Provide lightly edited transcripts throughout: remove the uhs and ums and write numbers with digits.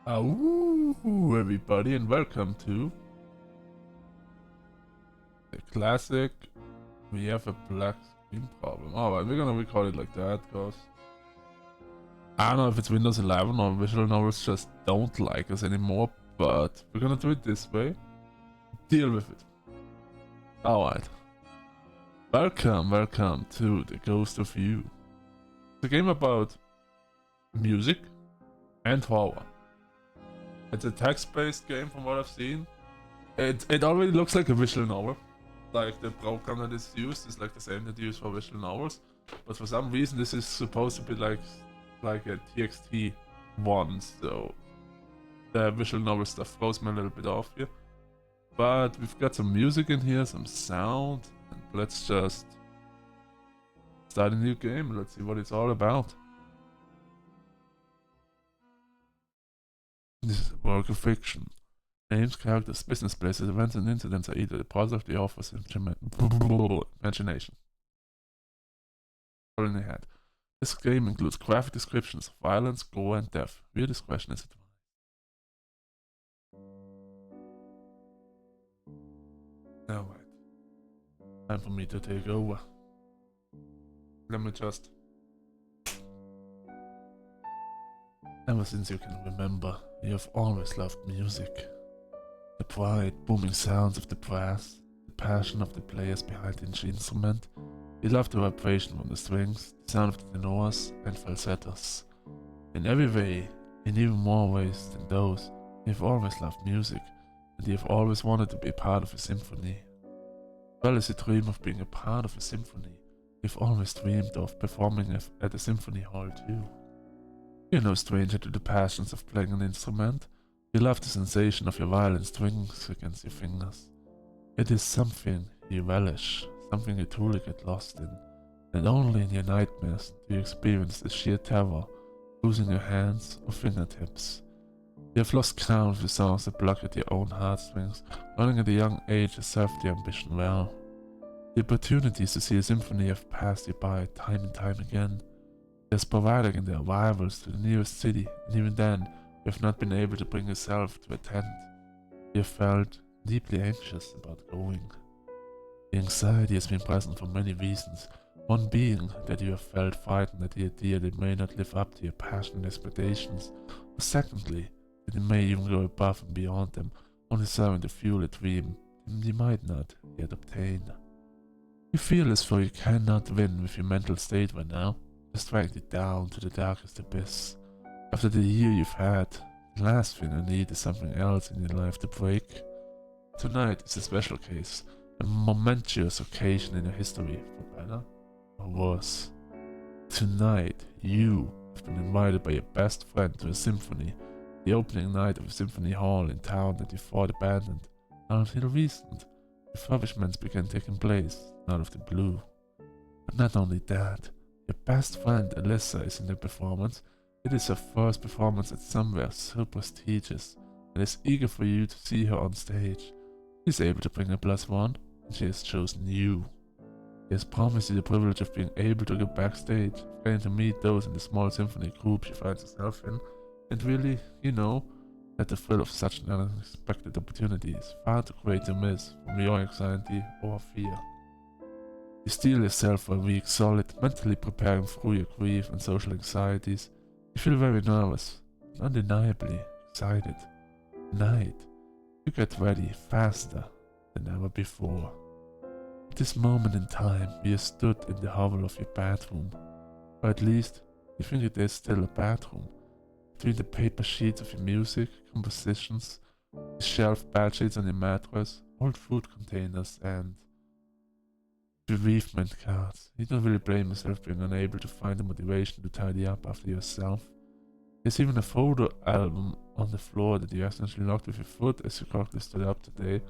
Oh, everybody, and welcome to the classic. We have a black screen problem. Alright, we're gonna record it like that because I don't know if it's Windows 11 or Visual Novels just don't like us anymore, but we're gonna do it this way. Deal with it. Alright. Welcome to The Ghost of You. It's a game about music and horror. It's a text-based game from what I've seen. It already looks like a visual novel. Like the program that is used is like the same that you use for visual novels. But for some reason this is supposed to be like a TXT one, so the visual novel stuff throws me a little bit off here. But we've got some music in here, some sound, and let's just start a new game. Let's see what it's all about. This is a work of fiction. Names, characters, business places, events, and incidents are either the product of the author's imagination or in the head. This game includes graphic descriptions of violence, gore, and death. Viewer discretion is advised. Alright. Time for me to take over. Let me just... Ever since you can remember, you have always loved music. The bright, booming sounds of the brass, the passion of the players behind each instrument. You love the vibration from the strings, the sound of the tenors and falsettos. In every way, in even more ways than those, you've always loved music, and you've always wanted to be part of a symphony. As well as you dream of being a part of a symphony, you've always dreamed of performing at a symphony hall too. You're no stranger to the passions of playing an instrument. You love the sensation of your violin strings against your fingers. It is something you relish, something you truly get lost in, and only in your nightmares do you experience the sheer terror, losing your hands or fingertips. You have lost count of the songs that pluck at your own heartstrings, learning at a young age to serve the ambition well. The opportunities to see a symphony have passed you by time and time again. You're sporadic in the arrivals to the nearest city, and even then, you have not been able to bring yourself to attend. You have felt deeply anxious about going. The anxiety has been present for many reasons, one being that you have felt frightened at the idea that it may not live up to your passion and expectations, or secondly, that it may even go above and beyond them, only serving to fuel a dream you might not yet obtain. You feel as though you cannot win with your mental state right now, just dragged you down to the darkest abyss. After the year you've had, the last thing you need is something else in your life to break. Tonight is a special case, a momentous occasion in your history, for better or worse. Tonight, you have been invited by your best friend to a symphony, the opening night of a symphony hall in town that you thought abandoned. Until recent, refurbishments began taking place out of the blue. But not only that, your best friend Alyssa is in the performance. It is her first performance at somewhere so prestigious, and is eager for you to see her on stage. She is able to bring a +1, and she has chosen you. She has promised you the privilege of being able to go backstage, getting to meet those in the small symphony group she finds herself in, and really, that the thrill of such an unexpected opportunity is far too great to miss from your anxiety or fear. You steel yourself for a week solid, mentally preparing through your grief and social anxieties. You feel very nervous, undeniably excited. Tonight, you get ready faster than ever before. At this moment in time, you stood in the hovel of your bathroom, or at least you think it is still a bathroom. Between the paper sheets of your music, compositions, the shelved bed sheets on your mattress, old food containers, and bereavement cards. You don't really blame yourself being unable to find the motivation to tidy up after yourself. There's even a photo album on the floor that you accidentally knocked with your foot as you quickly stood up today.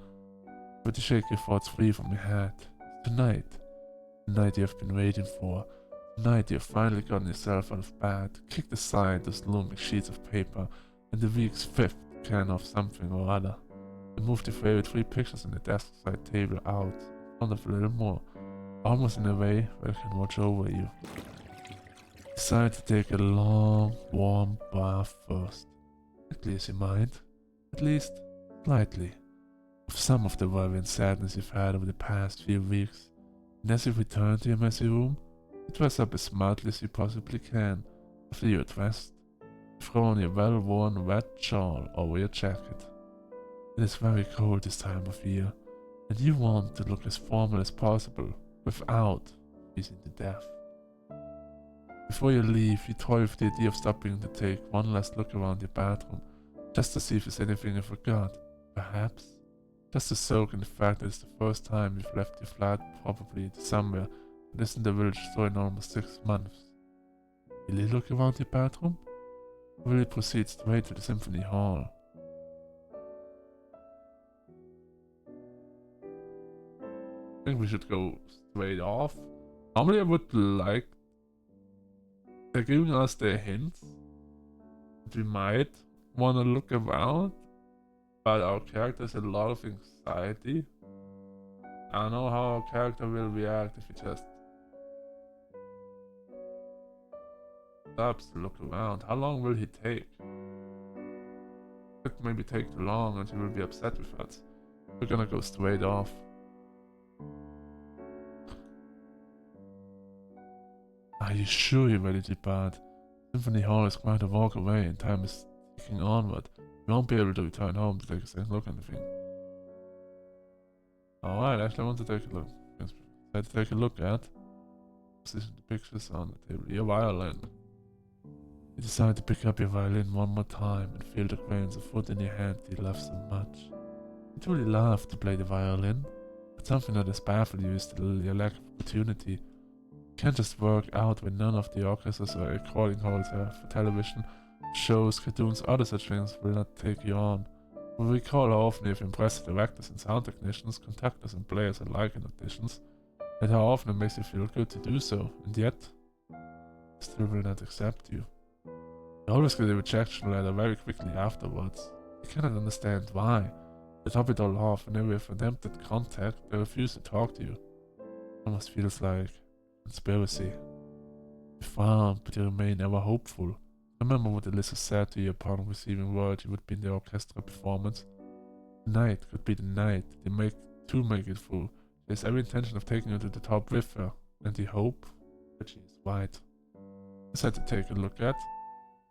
But you shake your thoughts free from your head. Tonight. The night you have been waiting for. Tonight you have finally gotten yourself out of bed, kicked aside those looming sheets of paper and the week's 5th can of something or other. You moved your favorite 3 pictures on the desk side table out in front of a little more, almost in a way where I can watch over you. Decide to take a long, warm bath first, At least you might. At least slightly. Of some of the worry and sadness you've had over the past few weeks. And as you return to your messy room, you dress up as smartly as you possibly can. After you're dressed, you throw on your well-worn red shawl over your jacket. It is very cold this time of year, and you want to look as formal as possible without freezing to death. Before you leave, you toy with the idea of stopping to take one last look around your bathroom, just to see if there's anything you forgot. Perhaps just to soak in the fact that it's the first time you've left your flat, probably to somewhere that isn't the village store in almost 6 months. Will you look around your bathroom? Or will you proceed straight to the symphony hall? I think we should go straight off. Normally I would like... They're giving us the hints that we might want to look around, but our character has a lot of anxiety. I don't know how our character will react if he just stops to look around. How long will he take? It maybe take too long and he will be upset with us. We're gonna go straight off. Are you sure you're ready to depart? Symphony Hall is quite a walk away and time is ticking onward. You won't be able to return home to take a second look at anything. Alright, actually I want to take a look. Let's take a look at position the pictures on the table. Your violin. You decide to pick up your violin one more time and feel the grains of wood in your hand you love so much. You truly love to play the violin, but something that has baffled you is your lack of opportunity. You can't just work out when none of the orchestras or recording halls for television, shows, cartoons, other such things will not take you on. We recall how often you've impressed directors and sound technicians, conductors and players alike in auditions, and how often it makes you feel good to do so, and yet, they still will not accept you. You always get a rejection letter very quickly afterwards. You cannot understand why. To top it all off, whenever you've attempted contact, they refuse to talk to you. It almost feels like conspiracy. You frown, but you remain ever hopeful. Remember what Alyssa said to you upon receiving word you would be in the orchestra performance. Tonight could be the night they make it through. She has every intention of taking you to the top with her, and you hope that she is right. You decide to take a look at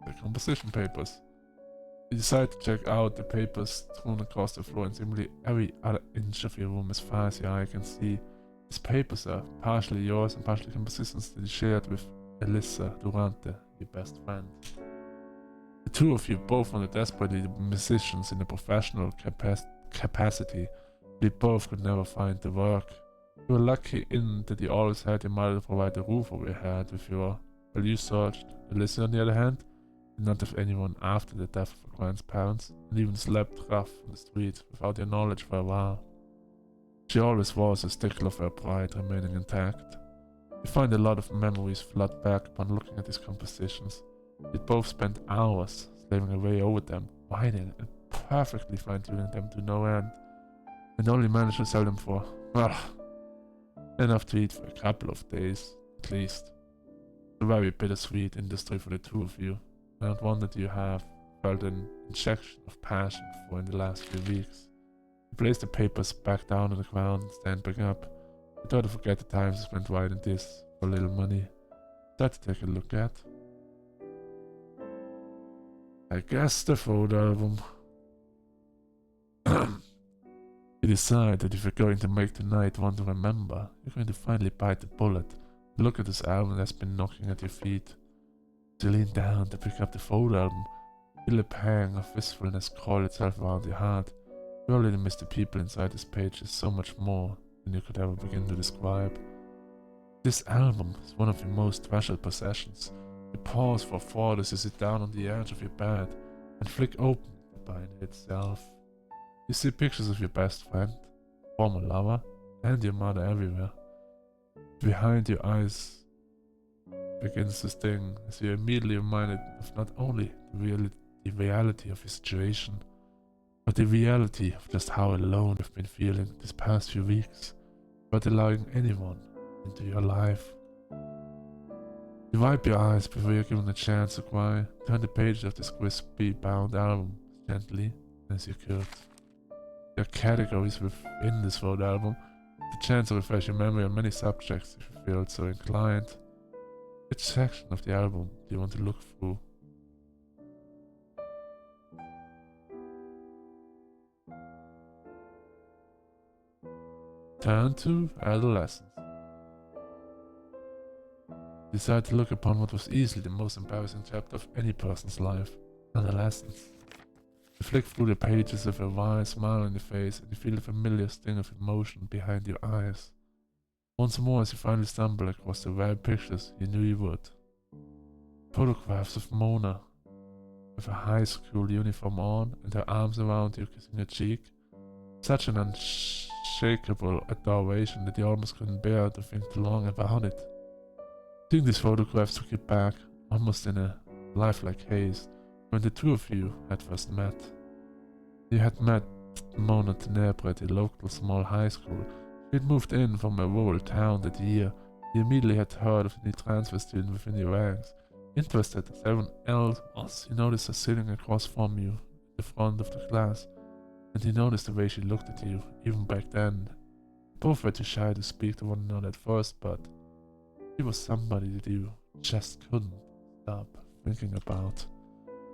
the composition papers. You decide to check out the papers thrown across the floor in simply every other inch of your room as far as your eye can see. These papers are partially yours and partially compositions that you shared with Alyssa Durante, your best friend. The two of you both wanted desperately to be musicians in a professional capacity, but you both could never find the work. You were lucky in that you always had your mother to provide a roof over your head with your... While you searched, Alyssa on the other hand, did not have anyone after the death of her grandparents, and even slept rough on the street without your knowledge for a while. She always was a stickler for her pride remaining intact. You find a lot of memories flood back upon looking at these compositions. You both spent hours slaving away over them, writing and perfectly fine-tuning them to no end, and only managed to sell them for, enough to eat for a couple of days, at least. A very bittersweet industry for the two of you, and one that you have felt an injection of passion for in the last few weeks. You place the papers back down on the ground and stand back up. You try to forget the times you spent writing this for little money. Start to take a look at. I guess the photo album. You decide that if you're going to make tonight one to remember, you're going to finally bite the bullet. Look at this album that's been knocking at your feet. You lean down to pick up the photo album. Feel a pang of wistfulness crawl itself around your heart. You already miss the people inside this page so much more than you could ever begin to describe. This album is one of your most treasured possessions. You pause for thought as you sit down on the edge of your bed and flick open the binder itself. You see pictures of your best friend, former lover, and your mother everywhere. Behind your eyes begins to sting as you're immediately reminded of not only the reality of your situation, but the reality of just how alone you've been feeling these past few weeks, without allowing anyone into your life. You wipe your eyes before you're given a chance to cry. Turn the pages of this crispy bound album as gently as you could. There are categories within this photo album. The chance to refresh your memory on many subjects if you feel so inclined. Which section of the album do you want to look through? Turn to adolescence. Decide to look upon what was easily the most embarrassing chapter of any person's life, adolescence. You flick through the pages with a wide smile on your face and you feel the familiar sting of emotion behind your eyes. Once more as you finally stumble across the rare pictures you knew you would. Photographs of Mona, with a high school uniform on and her arms around you kissing your cheek. Such an unshakable adoration that you almost couldn't bear to think too long about it. Seeing these photographs took you back, almost in a lifelike haze, when the two of you had first met. You had met Mona Tenebre at a local small high school. She had moved in from a rural town that year. You immediately had heard of the new transfer student within your ranks. Interested as everyone else was, you noticed her sitting across from you at the front of the class, and you noticed the way she looked at you, even back then. Both were too shy to speak to one another at first, but she was somebody that you just couldn't stop thinking about.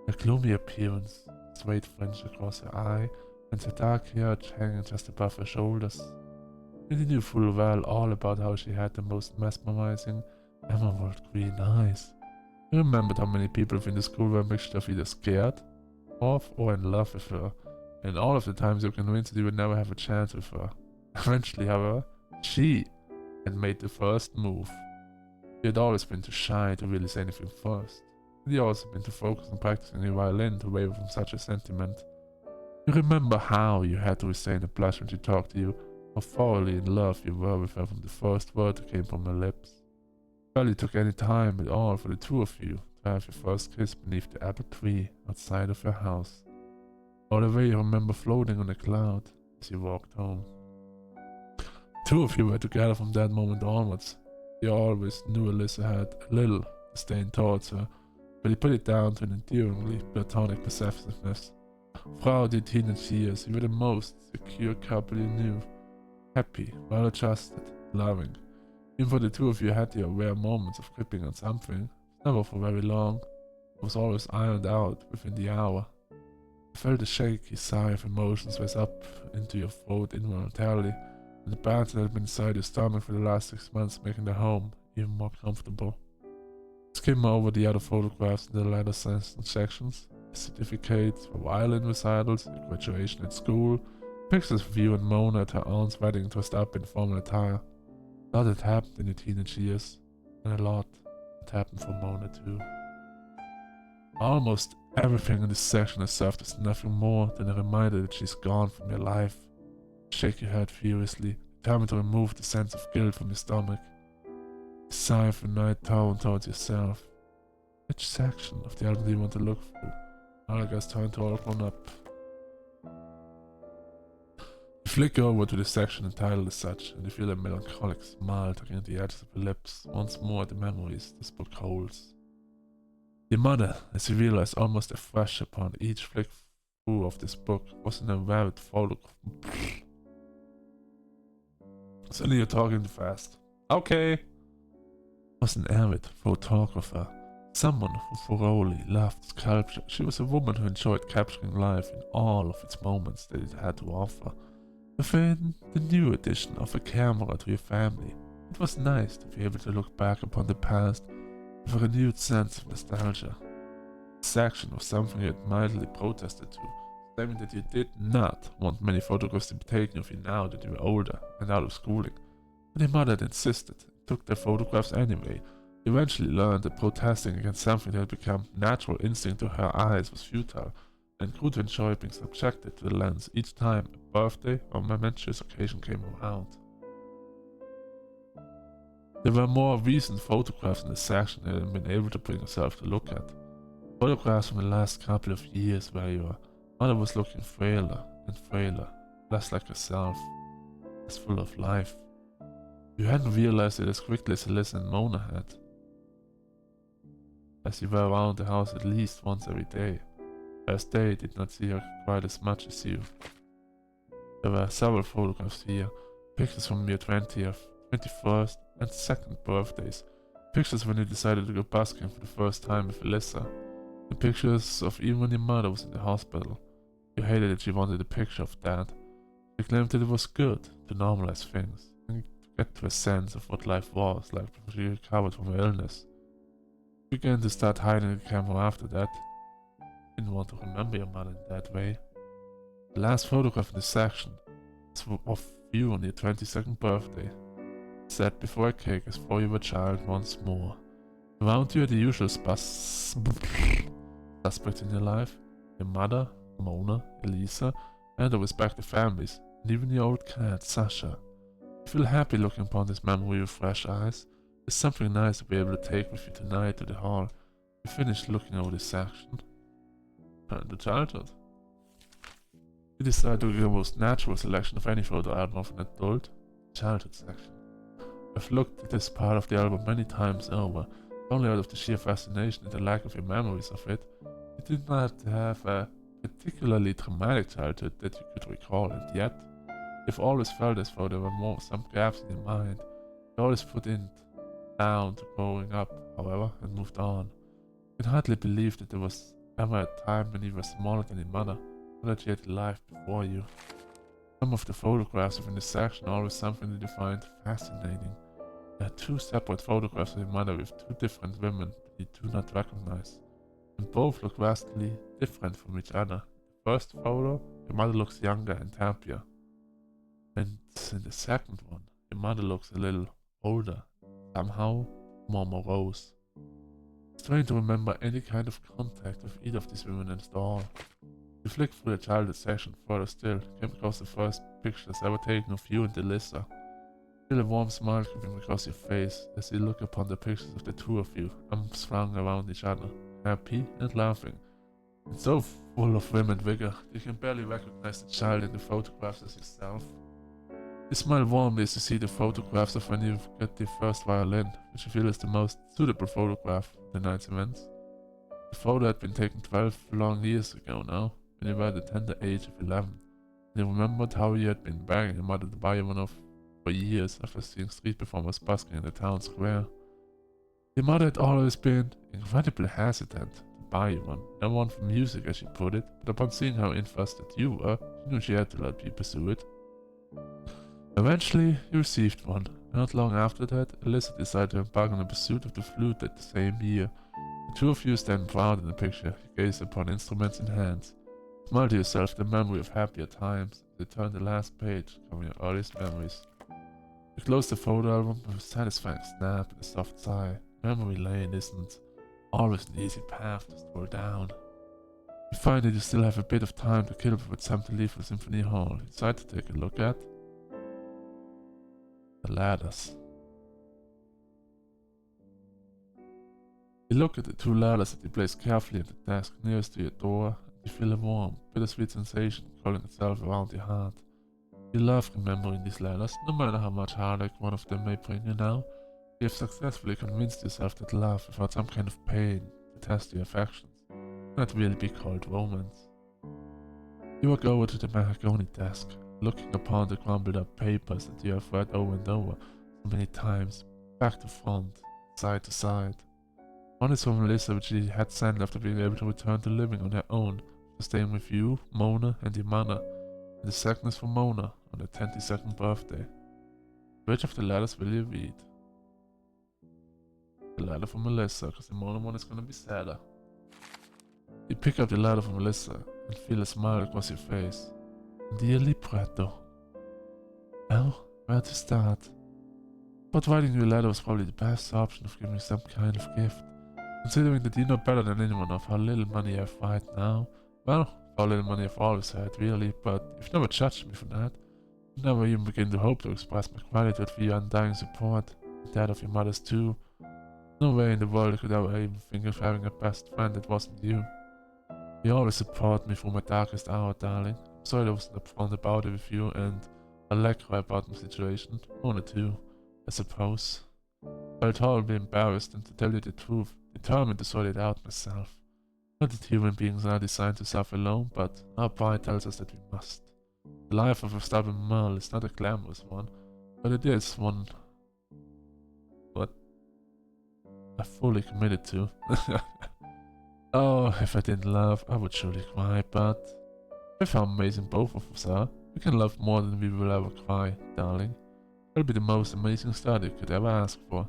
Her gloomy appearance, straight fringe across her eye, and her dark hair hanging just above her shoulders. And you knew full well all about how she had the most mesmerizing, emerald green eyes. You remembered how many people within the school were a mixture of either scared of or in love with her, and all of the times you were convinced that you would never have a chance with her. Eventually, however, she had made the first move. You had always been too shy to really say anything first. And you had also been too focused on practicing your violin to waver from such a sentiment. You remember how you had to restrain a blush when she talked to you, how thoroughly in love you were with her from the first word that came from her lips. It barely took any time at all for the two of you to have your first kiss beneath the apple tree outside of your house. All the way you remember floating on a cloud as you walked home. The two of you were together from that moment onwards. You always knew Alyssa had a little disdain towards her, but you put it down to an endearingly platonic possessiveness. Throughout your teenage years, you were the most secure couple you knew. Happy, well-adjusted, loving. Even though the two of you had your rare moments of gripping on something, never for very long, it was always ironed out within the hour. You felt a shaky sigh of emotions rise up into your throat involuntarily, and the bands that had been inside your stomach for the last 6 months making the home even more comfortable. Skim over the other photographs in the latter sections, certificates for violin recitals, your graduation at school, pictures of you and Mona at her aunt's wedding dressed up in formal attire. A lot had happened in your teenage years, and a lot had happened for Mona too. Almost everything in this section has served as nothing more than a reminder that she's gone from your life. Shake your head furiously, determined to remove the sense of guilt from your stomach. Sigh of a night tone towards yourself. Which section of the album do you want to look through? Now I guess time to open up. You flick over to the section entitled as such, and you feel a melancholic smile tugging at the edges of your lips, once more at the memories this book holds. Your mother, as you realize almost afresh upon each flick through of this book, was an avid photographer. Suddenly you're talking too fast. Okay. Was an avid photographer. Someone who thoroughly loved sculpture. She was a woman who enjoyed capturing life in all of its moments that it had to offer. Within the new addition of a camera to your family, it was nice to be able to look back upon the past with a renewed sense of nostalgia. This section was something you had mildly protested to, claiming that you did not want many photographs to be taken of you now that you were older and out of schooling. But your mother had insisted and took their photographs anyway. You eventually learned that protesting against something that had become natural instinct to her eyes was futile, and grew to enjoy being subjected to the lens each time a birthday or momentous occasion came around. There were more recent photographs in this section that you had been able to bring yourself to look at. Photographs from the last couple of years where your mother was looking frailer and frailer, less like herself, less full of life. You hadn't realized it as quickly as Alyssa and Mona had. as you were around the house at least once every day. First day did not see her quite as much as you. There were several photographs here, pictures from your 20th, 21st and 2nd birthdays, pictures when you decided to go busking for the first time with Alyssa, and pictures of even when your mother was in the hospital. You hated that she wanted a picture of that. She claimed that it was good to normalize things, and to get to a sense of what life was like before she recovered from her illness. You began to start hiding the camera after that. Didn't want to remember your mother in that way. The last photograph in this section is of you on your 22nd birthday, set before a cake as though you were a child once more. Around you are the usual suspects in your life, your mother, Mona, Elisa, and the respective families, and even your old cat, Sasha. You feel happy looking upon this memory with fresh eyes. It's something nice to be able to take with you tonight to the hall. You finish looking over this section. Turn to childhood. You decide to do the most natural selection of any photo album of an adult, childhood section. I've looked at this part of the album many times over, only out of the sheer fascination and the lack of your memories of it. You did not have a particularly traumatic childhood that you could recall, and yet, you've always felt as though there were some gaps in your mind. You always put it down to growing up, however, and moved on. You can hardly believe that there was ever a time when you were smaller than your mother, or that she had a life before you. Some of the photographs within this section are always something that you find fascinating. There are 2 separate photographs of your mother with 2 different women that you do not recognize, and both look vastly different from each other. The first photo, your mother looks younger and happier, and in the second one, your mother looks a little older, somehow more morose. It's strange to remember any kind of contact with either of these women at all. You flick through the childhood section further still, came across the first pictures ever taken of you and Alyssa. Feel a warm smile creeping across your face as you look upon the pictures of the 2 of you, arms strung around each other, happy and laughing. And so full of vim and vigor, you can barely recognize the child in the photographs as yourself. You smile warmly as you see the photographs of when you get your first violin, which you feel is the most suitable photograph of the night's events. The photo had been taken 12 long years ago now, when you were at the tender age of 11, and you remembered how you had been begging your mother to buy you one of for years after seeing street performers busking in the town square. Your mother had always been incredibly hesitant to buy you one, not one for music as she put it, but upon seeing how interested you were, she knew she had to let you pursue it. Eventually, you received one, and not long after that, Alyssa decided to embark on the pursuit of the flute that the same year. The 2 of you stand proud in the picture, you gaze upon instruments in hands. Smile to yourself the memory of happier times, as you turn the last page, covering your earliest memories. You close the photo album with a satisfying snap and a soft sigh. Memory lane isn't always an easy path to stroll down. You find that you still have a bit of time to kill before it's time to leave for Symphony Hall. You decide to take a look at the ladders. You look at the 2 ladders that you place carefully at the desk nearest to your door, and you feel a warm, bittersweet sensation curling itself around your heart. You love remembering these ladders, no matter how much heartache one of them may bring you now. You have successfully convinced yourself that love without some kind of pain to test your affections cannot really be called romance. You walk over to the mahogany desk, looking upon the crumpled up papers that you have read over and over so many times, back to front, side to side. One is from Alyssa, which she had sent after being able to return to living on her own, after staying with you, Mona, and your mother. And the second is from Mona, on her 22nd birthday. Which of the letters will you read? The letter from Alyssa, because the Mona one is gonna be sadder. You pick up the letter from Alyssa and feel a smile across your face. Dear libretto. Well, where to start? But writing you a letter was probably the best option of giving me some kind of gift. Considering that you know better than anyone of how little money I have right now. Well, how little money I've always had, really, but you've never judged me for that. You never even begin to hope to express my gratitude for your undying support, and that of your mother's too. No way in the world I could ever even think of having a best friend that wasn't you. You always support me through my darkest hour, darling. I'm sorry I wasn't upfront about it with you, and Allegra about my situation. Mona too, I suppose. I felt horribly embarrassed, and to tell you the truth, determined to sort it out myself. Not that human beings are designed to suffer alone, but our pride tells us that we must. The life of a stubborn Merle is not a glamorous one, but it is one what I fully committed to. Oh, if I didn't love, I would surely cry, but with how amazing both of us are, we can love more than we will ever cry, darling. It'll be the most amazing start you could ever ask for.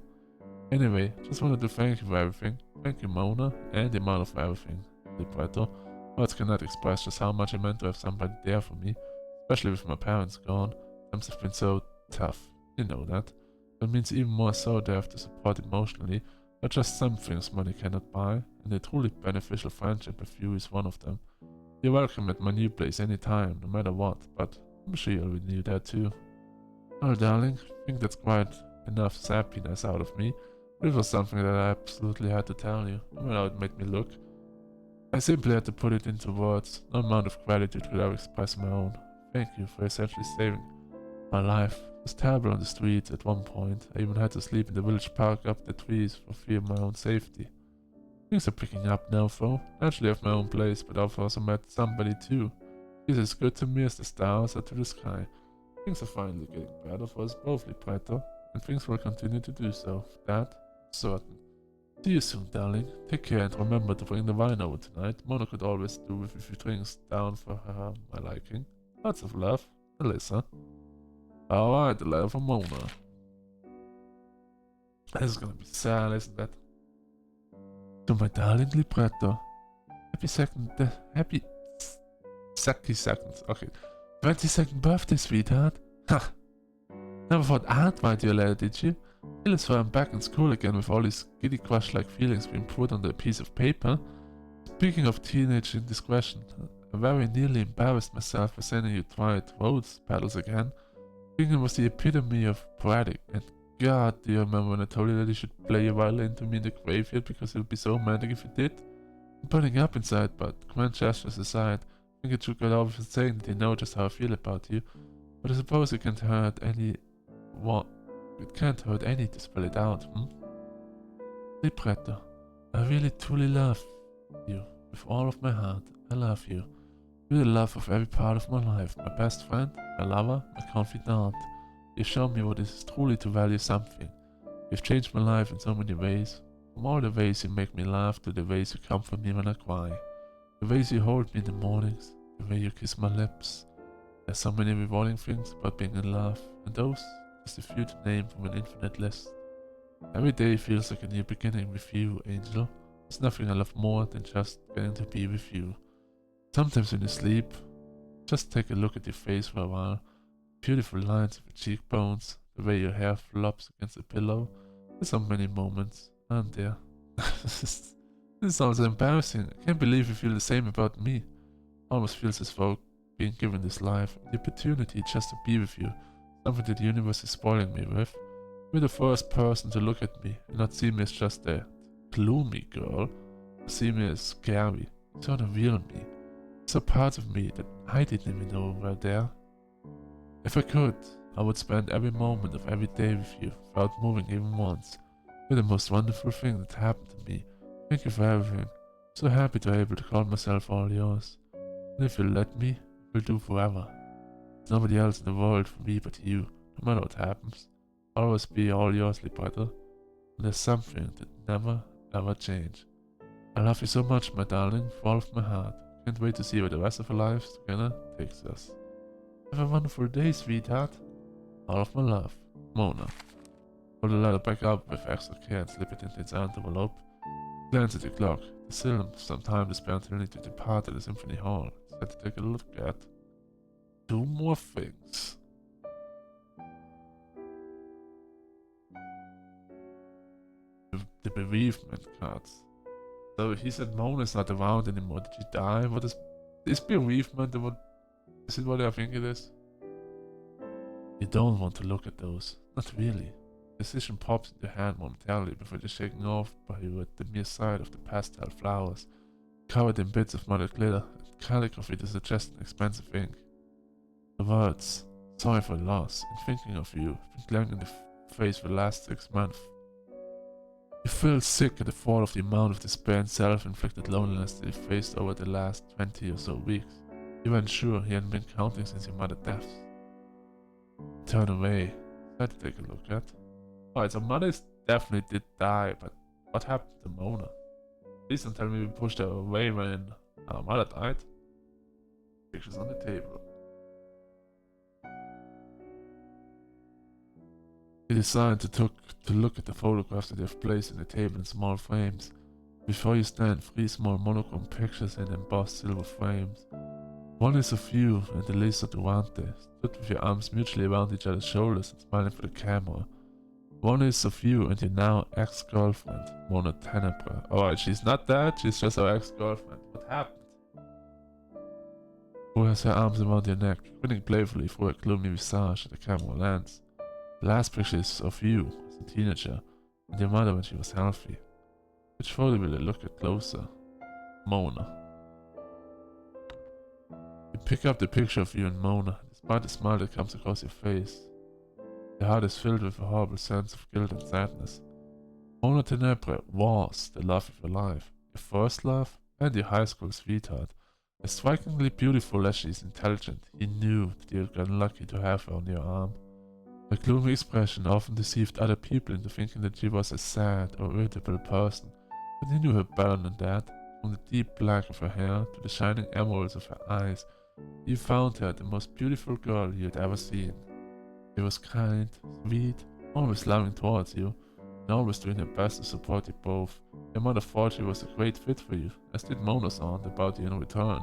Anyway, just wanted to thank you for everything. Thank you, Mona, and Imano for everything. Libretto. Words cannot express just how much it meant to have somebody there for me, especially with my parents gone. Times have been so tough, you know that. That means even more so to have to support emotionally, but just some things money cannot buy, and a truly beneficial friendship with you is one of them. You're welcome at my new place anytime, no matter what, but I'm sure you'll renew that too. Oh, darling, I think that's quite enough sappiness out of me. It was something that I absolutely had to tell you, no matter how it made me look. I simply had to put it into words. No amount of gratitude could ever express my own. Thank you for essentially saving my life. It was terrible on the streets at one point. I even had to sleep in the village park up the trees for fear of my own safety. Things are picking up now, though. I actually have my own place, but I've also met somebody too. He's as good to me as the stars are to the sky. Things are finally getting better for us both, Libretto, and things will continue to do so. That certain. See you soon, darling. Take care and remember to bring the wine over tonight. Mona could always do with a few drinks down for her, my liking. Lots of love, Alyssa. Alright, the letter from Mona. This is gonna be sad, isn't it? To my darling Libretto. Happy 22nd birthday, sweetheart. Ha! Never thought I'd write you a letter, did you? Feels so I'm back in school again with all these giddy crush-like feelings being put on a piece of paper. Speaking of teenage indiscretion, I very nearly embarrassed myself by sending you Twilight Rose petals again. Thinking it was the epitome of poetic, and God, do you remember when I told you that you should play your violin to me in the graveyard because it would be so romantic if you did? I'm burning up inside, but grand gestures aside, I think it should get over saying that you know just how I feel about you, but I suppose it can't hurt any to spell it out, Libretto, I really truly love you with all of my heart. I love you. You're the love of every part of my life, my best friend, my lover, my confidant. You've shown me what it is truly to value something. You've changed my life in so many ways, from all the ways you make me laugh to the ways you comfort me when I cry, the ways you hold me in the mornings, the way you kiss my lips. There's so many rewarding things about being in love, and those just a few to name from an infinite list. Every day feels like a new beginning with you, Angel. There's nothing I love more than just getting to be with you. Sometimes when you sleep, just take a look at your face for a while. Beautiful lines of your cheekbones, the way your hair flops against the pillow. There's so many moments, aren't there? This is also embarrassing. I can't believe you feel the same about me. Almost feels as though being given this life, the opportunity just to be with you, something that the universe is spoiling me with. You're the first person to look at me and not see me as just a gloomy girl, but see me as scary. You saw the real me. So parts of me that I didn't even know were there. If I could, I would spend every moment of every day with you without moving even once. You're the most wonderful thing that happened to me. Thank you for everything. I'm so happy to be able to call myself all yours. And if you'll let me, we'll do forever. There's nobody else in the world for me but you, no matter what happens. I'll always be all yours, Libretto. And there's something that never, ever change. I love you so much, my darling, with all of my heart. Can't wait to see where the rest of our lives together takes us. Have a wonderful day, sweetheart. All of my love, Mona. Hold the letter back up with extra care and slip it into its envelope. Glance at the clock. There's still some time to spare until I need to depart at the Symphony Hall. So I had to take a look at 2 more things. The bereavement cards. So he said Mona's not around anymore. Did she die? What is bereavement? Is it what I think it is? You don't want to look at those. Not really. Decision pops into your hand momentarily before they're shaken off by you at the mere sight of the pastel flowers, covered in bits of muddied glitter and calligraphy to suggest an expensive ink. The words, sorry for loss, and thinking of you, have been glaring in the face for the last 6 months. You feel sick at the thought of the amount of despair and self-inflicted loneliness that you faced over the last 20 or so weeks. You weren't sure he hadn't been counting since your mother's death. Turn away. Try to take a look at. Alright, so mother definitely did die, but what happened to Mona? Please don't tell me we pushed her away when our mother died. Pictures on the table. He decided to look at the photographs that they have placed in the table in small frames. Before you stand 3 small monochrome pictures in embossed silver frames. One is of you and Elisa Durante, stood with your arms mutually around each other's shoulders and smiling for the camera. One is of you and your now ex-girlfriend, Mona Tenebre. Alright, she's not dead, she's just our ex-girlfriend. What happened? Who has her arms around your neck, grinning playfully through a gloomy visage at the camera lens. The last picture is of you as a teenager and your mother when she was healthy. Which photo will you look at closer? Mona. You pick up the picture of you and Mona, despite the smile that comes across your face. Your heart is filled with a horrible sense of guilt and sadness. Mona Tenebre was the love of your life, your first love and your high school sweetheart. As strikingly beautiful as she is intelligent, he knew that you had gotten lucky to have her on your arm. Her gloomy expression often deceived other people into thinking that she was a sad or irritable person, but he knew her better than that. From the deep black of her hair to the shining emeralds of her eyes, you found her the most beautiful girl you had ever seen. She was kind, sweet, always loving towards you, and always doing her best to support you both. Your mother thought she was a great fit for you, as did Mona's aunt about you in return.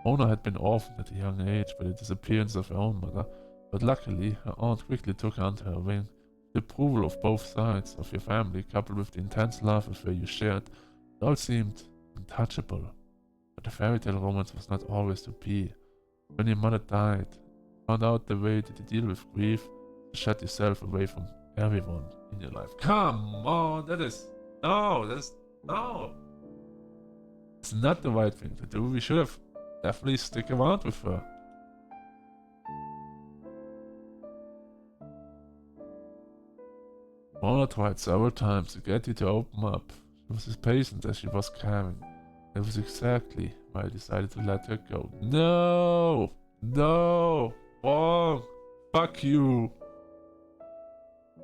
Mona had been orphaned at a young age by the disappearance of her own mother, but luckily her aunt quickly took her under her wing. The approval of both sides of your family, coupled with the intense love affair you shared, it all seemed untouchable. But the fairy tale romance was not always to be. When your mother died, you found out the way to deal with grief, to shut yourself away from everyone in your life. Come on, no. It's not the right thing to do. We should have definitely stick around with her. Mona tried several times to get you to open up. She was as patient as she was caring. That was exactly why I decided to let her go. No! Wrong! Fuck you!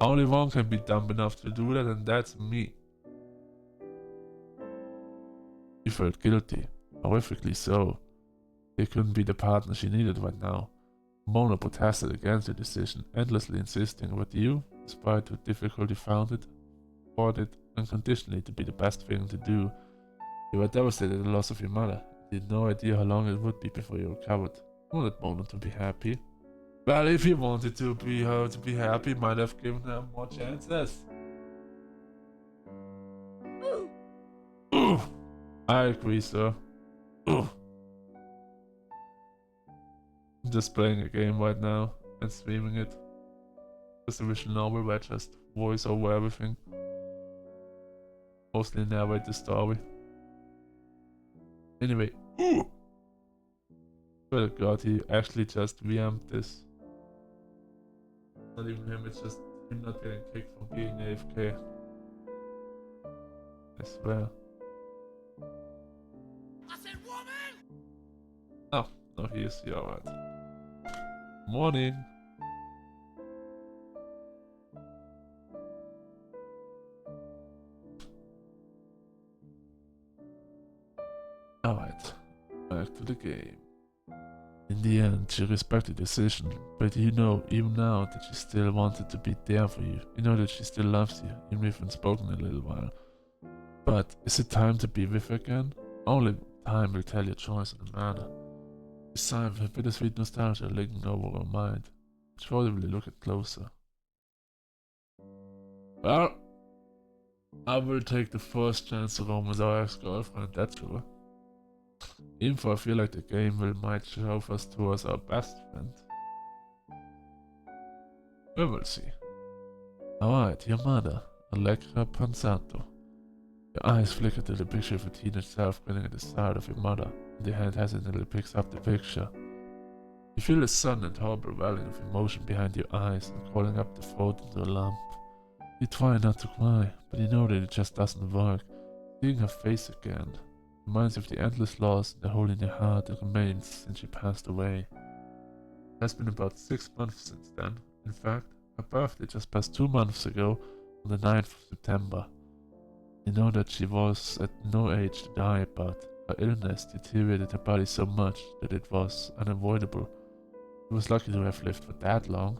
Only one can be dumb enough to do that, and that's me. She felt guilty, horrifically so. They couldn't be the partner she needed right now. Mona protested against the decision, endlessly insisting that you, despite how difficult you found it, thought it unconditionally to be the best thing to do. You were devastated at the loss of your mother. You had no idea how long it would be before you recovered. You wanted Mona to be happy. Well, if you wanted to be her to be happy, might have given her more chances. I agree, sir. I'm just playing a game right now and streaming it. Just a visual novel where I just voice over everything. Mostly narrate the story. Anyway. Oh god, he actually just reamped this. Not even him, it's just him not getting kicked from being AFK. I swear. I said woman! Oh, no, he is here, alright. Morning! Alright, back to the game. In the end, she respected the decision, but you know, even now, that she still wanted to be there for you. You know that she still loves you, even if we haven't spoken in a little while. But is it time to be with her again? Only time will tell your choice on the matter. Besides, with bittersweet nostalgia lingering over her mind, which photo will you look at closer? Well, I will take the first chance to roam with our ex-girlfriend, that's sure. Even though I feel like the game might show us towards our best friend. We will see. Alright, your mother, Allegra Panzato. Your eyes flicker to the picture of a teenage self grinning at the side of your mother, and your hand hesitantly picks up the picture. You feel the sudden and horrible welling of emotion behind your eyes and crawling up the throat into a lump. You try not to cry, but you know that it just doesn't work. Seeing her face again reminds you of the endless loss and the hole in your heart that remains since she passed away. It has been about 6 months since then. In fact, her birthday just passed 2 months ago on the 9th of September. You know that she was at no age to die, but her illness deteriorated her body so much that it was unavoidable. She was lucky to have lived for that long.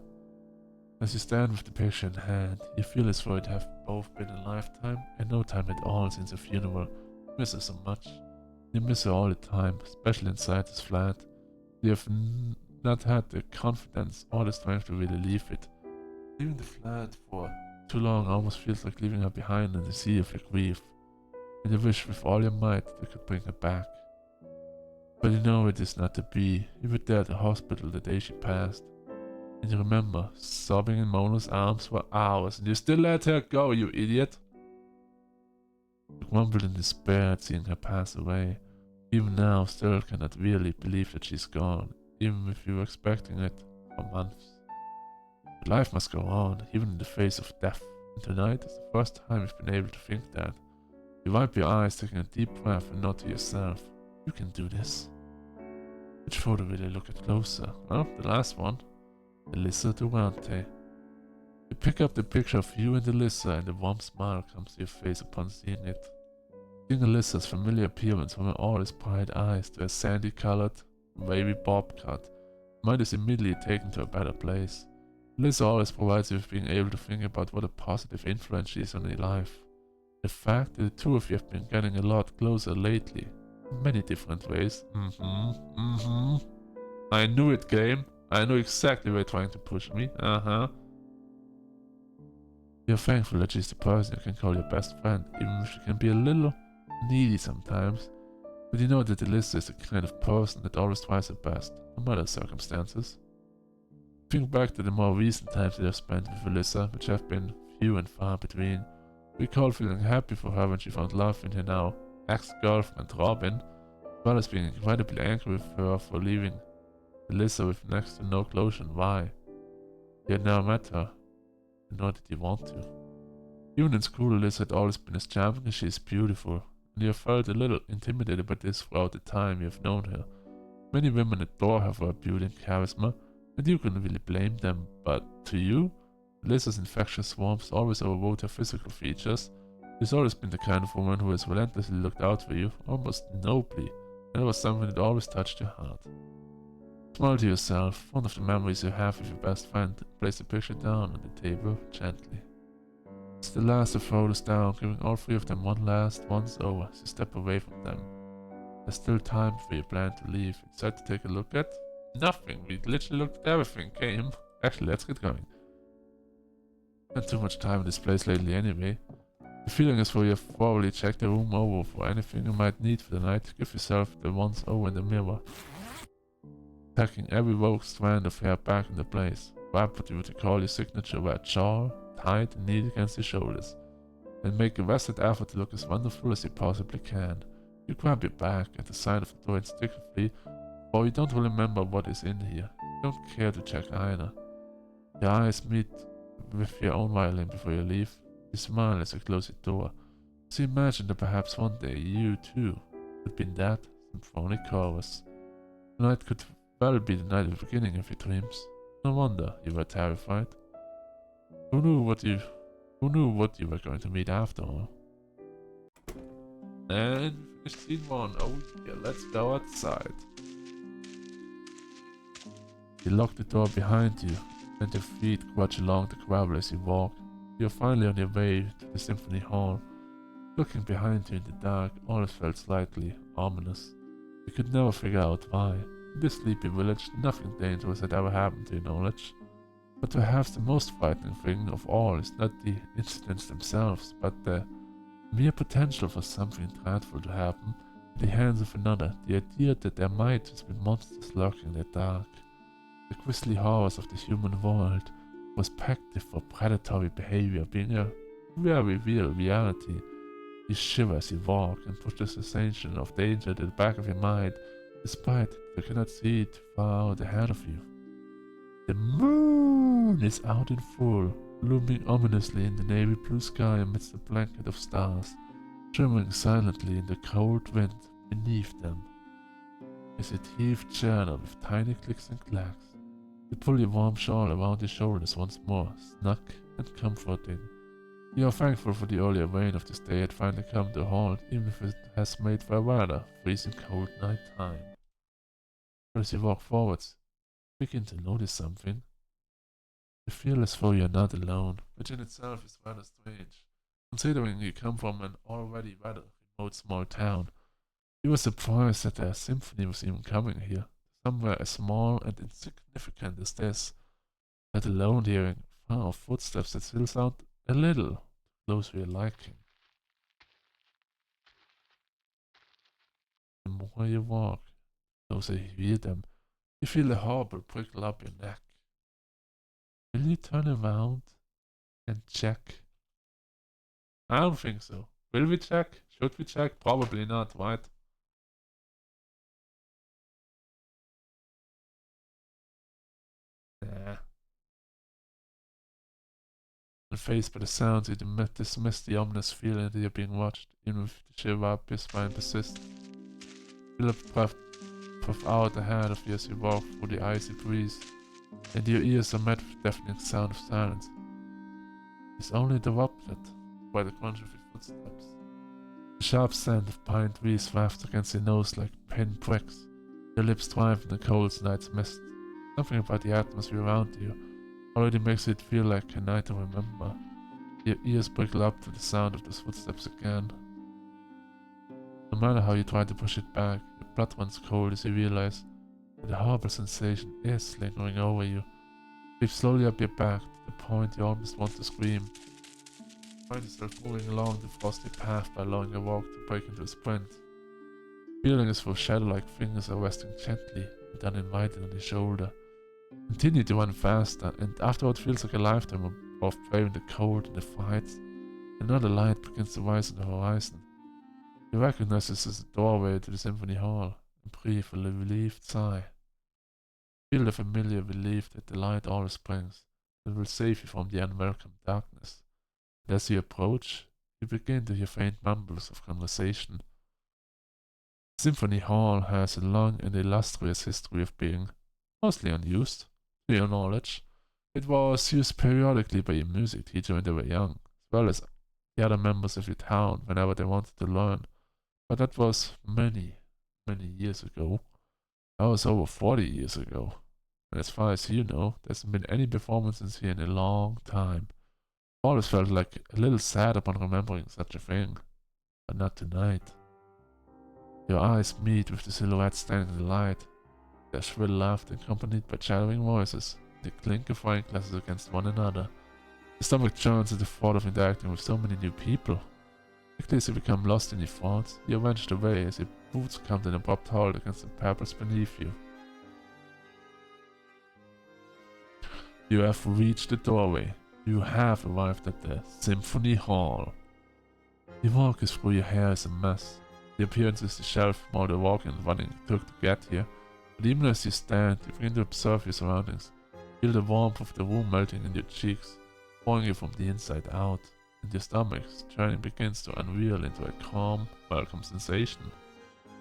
As you stand with the picture in hand, you feel as though it have both been a lifetime and no time at all since her funeral. You miss her so much. You miss her all the time, especially inside this flat. You have not had the confidence or the strength to really leave it. Leaving the flat for too long almost feels like leaving her behind in the sea of your grief. And you wish with all your might they could bring her back. But you know it is not to be. You were there at the hospital the day she passed. And you remember, sobbing in Mona's arms for hours, and you still let her go, you idiot! You grumbled in despair at seeing her pass away. Even now, still cannot really believe that she's gone, even if you were expecting it for months. But life must go on, even in the face of death, and tonight is the first time you've been able to think that. You wipe your eyes, taking a deep breath, and nod to yourself. You can do this. Which photo will you look at closer? Well, the last one. Alyssa Durante. You pick up the picture of you and Alyssa, and a warm smile comes to your face upon seeing it. Seeing Alyssa's familiar appearance from her always bright eyes to a sandy-colored, wavy bob cut, mind is immediately taken to a better place. Alyssa always provides you with being able to think about what a positive influence she is on your life. The fact that the two of you have been getting a lot closer lately, in many different ways. I knew it, game. I know exactly where you're trying to push me. You're thankful that she's the person you can call your best friend, even if she can be a little needy sometimes. But you know that Alyssa is the kind of person that always tries her best, no matter the circumstances. Think back to the more recent times you have spent with Alyssa, which have been few and far between. Recall feeling happy for her when she found love in her now ex-girlfriend Robin, as well as being incredibly angry with her for leaving Alyssa with next to no closure on why. You had now met her, nor did you want to. Even in school, Alyssa had always been as charming as she is beautiful, and you have felt a little intimidated by this throughout the time you have known her. Many women adore her for her beauty and charisma, and you couldn't really blame them, but to you, Alyssa's infectious warmth always overrode her physical features. She's always been the kind of woman who has relentlessly looked out for you, almost nobly, and it was something that always touched your heart. Smile to yourself, one of the memories you have with your best friend, and place the picture down on the table gently. It's the last of photos down, giving all three of them one last once over as you step away from them. There's still time before you plan to leave. You decide to take a look at nothing. We literally looked at everything. Game. Actually, let's get going. Spent too much time in this place lately anyway. The feeling is though you have probably checked the room over for anything you might need for the night. Give yourself the once over in the mirror. Packing every rogue strand of hair back into place. Wrap what you would call your signature red shawl, tight and neat against your shoulders. And make a vested effort to look as wonderful as you possibly can. You grab your bag at the side of the door instinctively, or you don't really remember what is in here. You don't care to check either. Your eyes meet with your own violin before you leave. You smile as you close your door. So you imagine that perhaps one day you too could be in that symphonic chorus. Tonight could well be the night of the beginning of your dreams. No wonder you were terrified. Who knew what you were going to meet after all? And finished scene 1. Oh yeah, let's go outside. You lock the door behind you, and your feet crunch along the gravel as you walk. You're finally on your way to the symphony hall. Looking behind you in the dark, all felt slightly ominous. You could never figure out why. In this sleepy village, nothing dangerous had ever happened to your knowledge. But perhaps the most frightening thing of all is not the incidents themselves, but the mere potential for something dreadful to happen in the hands of another, the idea that there might just be monsters lurking in the dark. The grisly horrors of the human world, perspective for predatory behavior being a very real reality. You shiver as you walk and push the sensation of danger to the back of your mind, despite that you cannot see it far out ahead of you. The moon is out in full. looming ominously in the navy blue sky amidst a blanket of stars, shimmering silently in the cold wind beneath them. As it heaved gently with tiny clicks and clacks, you pull your warm shawl around your shoulders once more, snug and comforting. You are thankful for the earlier rain of this day had finally come to a halt, even if it has made for a rather freezing cold night time. But as you walk forwards, you begin to notice something. You feel as though you are not alone, which in itself is rather strange, considering you come from an already rather remote small town. You were surprised that a symphony was even coming here, somewhere as small and insignificant as this, let alone hearing far off footsteps that still sound a little close to your liking. The more you walk, the closer you hear them, you feel the harbor prickle up your neck. Will you turn around and check? I don't think so. Will we check? Should we check? Probably not, right? Nah. And faced by the sounds, you dismiss the ominous feeling that you're being watched, even if the shiver up your spine persists. Feel a breath puff out ahead of you as you walk through the icy breeze, and your ears are met with the deafening sound of silence. It's only interrupted by the crunch of your footsteps. The sharp scent of pine trees wafts against your nose like pin pricks. Your lips thrive in the cold night's mist. Something about the atmosphere around you already makes it feel like a night to remember. Your ears prickle up to the sound of those footsteps again. No matter how you try to push it back, your blood runs cold as you realize that the horrible sensation is lingering over you. Creep slowly up your back to the point you almost want to scream. Find yourself moving along the frosty path by allowing your walk to break into a sprint. Feeling as though shadow-like fingers are resting gently and uninvited on your shoulder. Continue to run faster, and after what feels like a lifetime of braving the cold and the fights, another light begins to rise on the horizon. You recognize this as the doorway to the symphony hall, and breathe a relieved sigh. Feel the familiar relief that the light always brings, that will save you from the unwelcome darkness. And as you approach, you begin to hear faint mumbles of conversation. Symphony Hall has a long and illustrious history of being mostly unused, to your knowledge. It was used periodically by your music teacher when they were young, as well as the other members of your town whenever they wanted to learn. But that was many, many years ago. That was over 40 years ago. And as far as you know, there hasn't been any performances here in a long time. Always felt like a little sad upon remembering such a thing. But not tonight. Your eyes meet with the silhouette standing in the light. Their shrill laughter accompanied by chattering voices, the clink of wine glasses against one another. Your stomach churns at the thought of interacting with so many new people. Quickly as you become lost in your thoughts, you are wrenched away as your boots come to an abrupt halt against the pebbles beneath you. You have reached the doorway. You have arrived at the Symphony Hall. You walk as though your hair is a mess. The appearance is disheveled from all the walking and running it took to get here. But even as you stand, you begin to observe your surroundings. Feel the warmth of the room melting in your cheeks, pouring you from the inside out, and your stomach's churning begins to unreal into a calm, welcome sensation.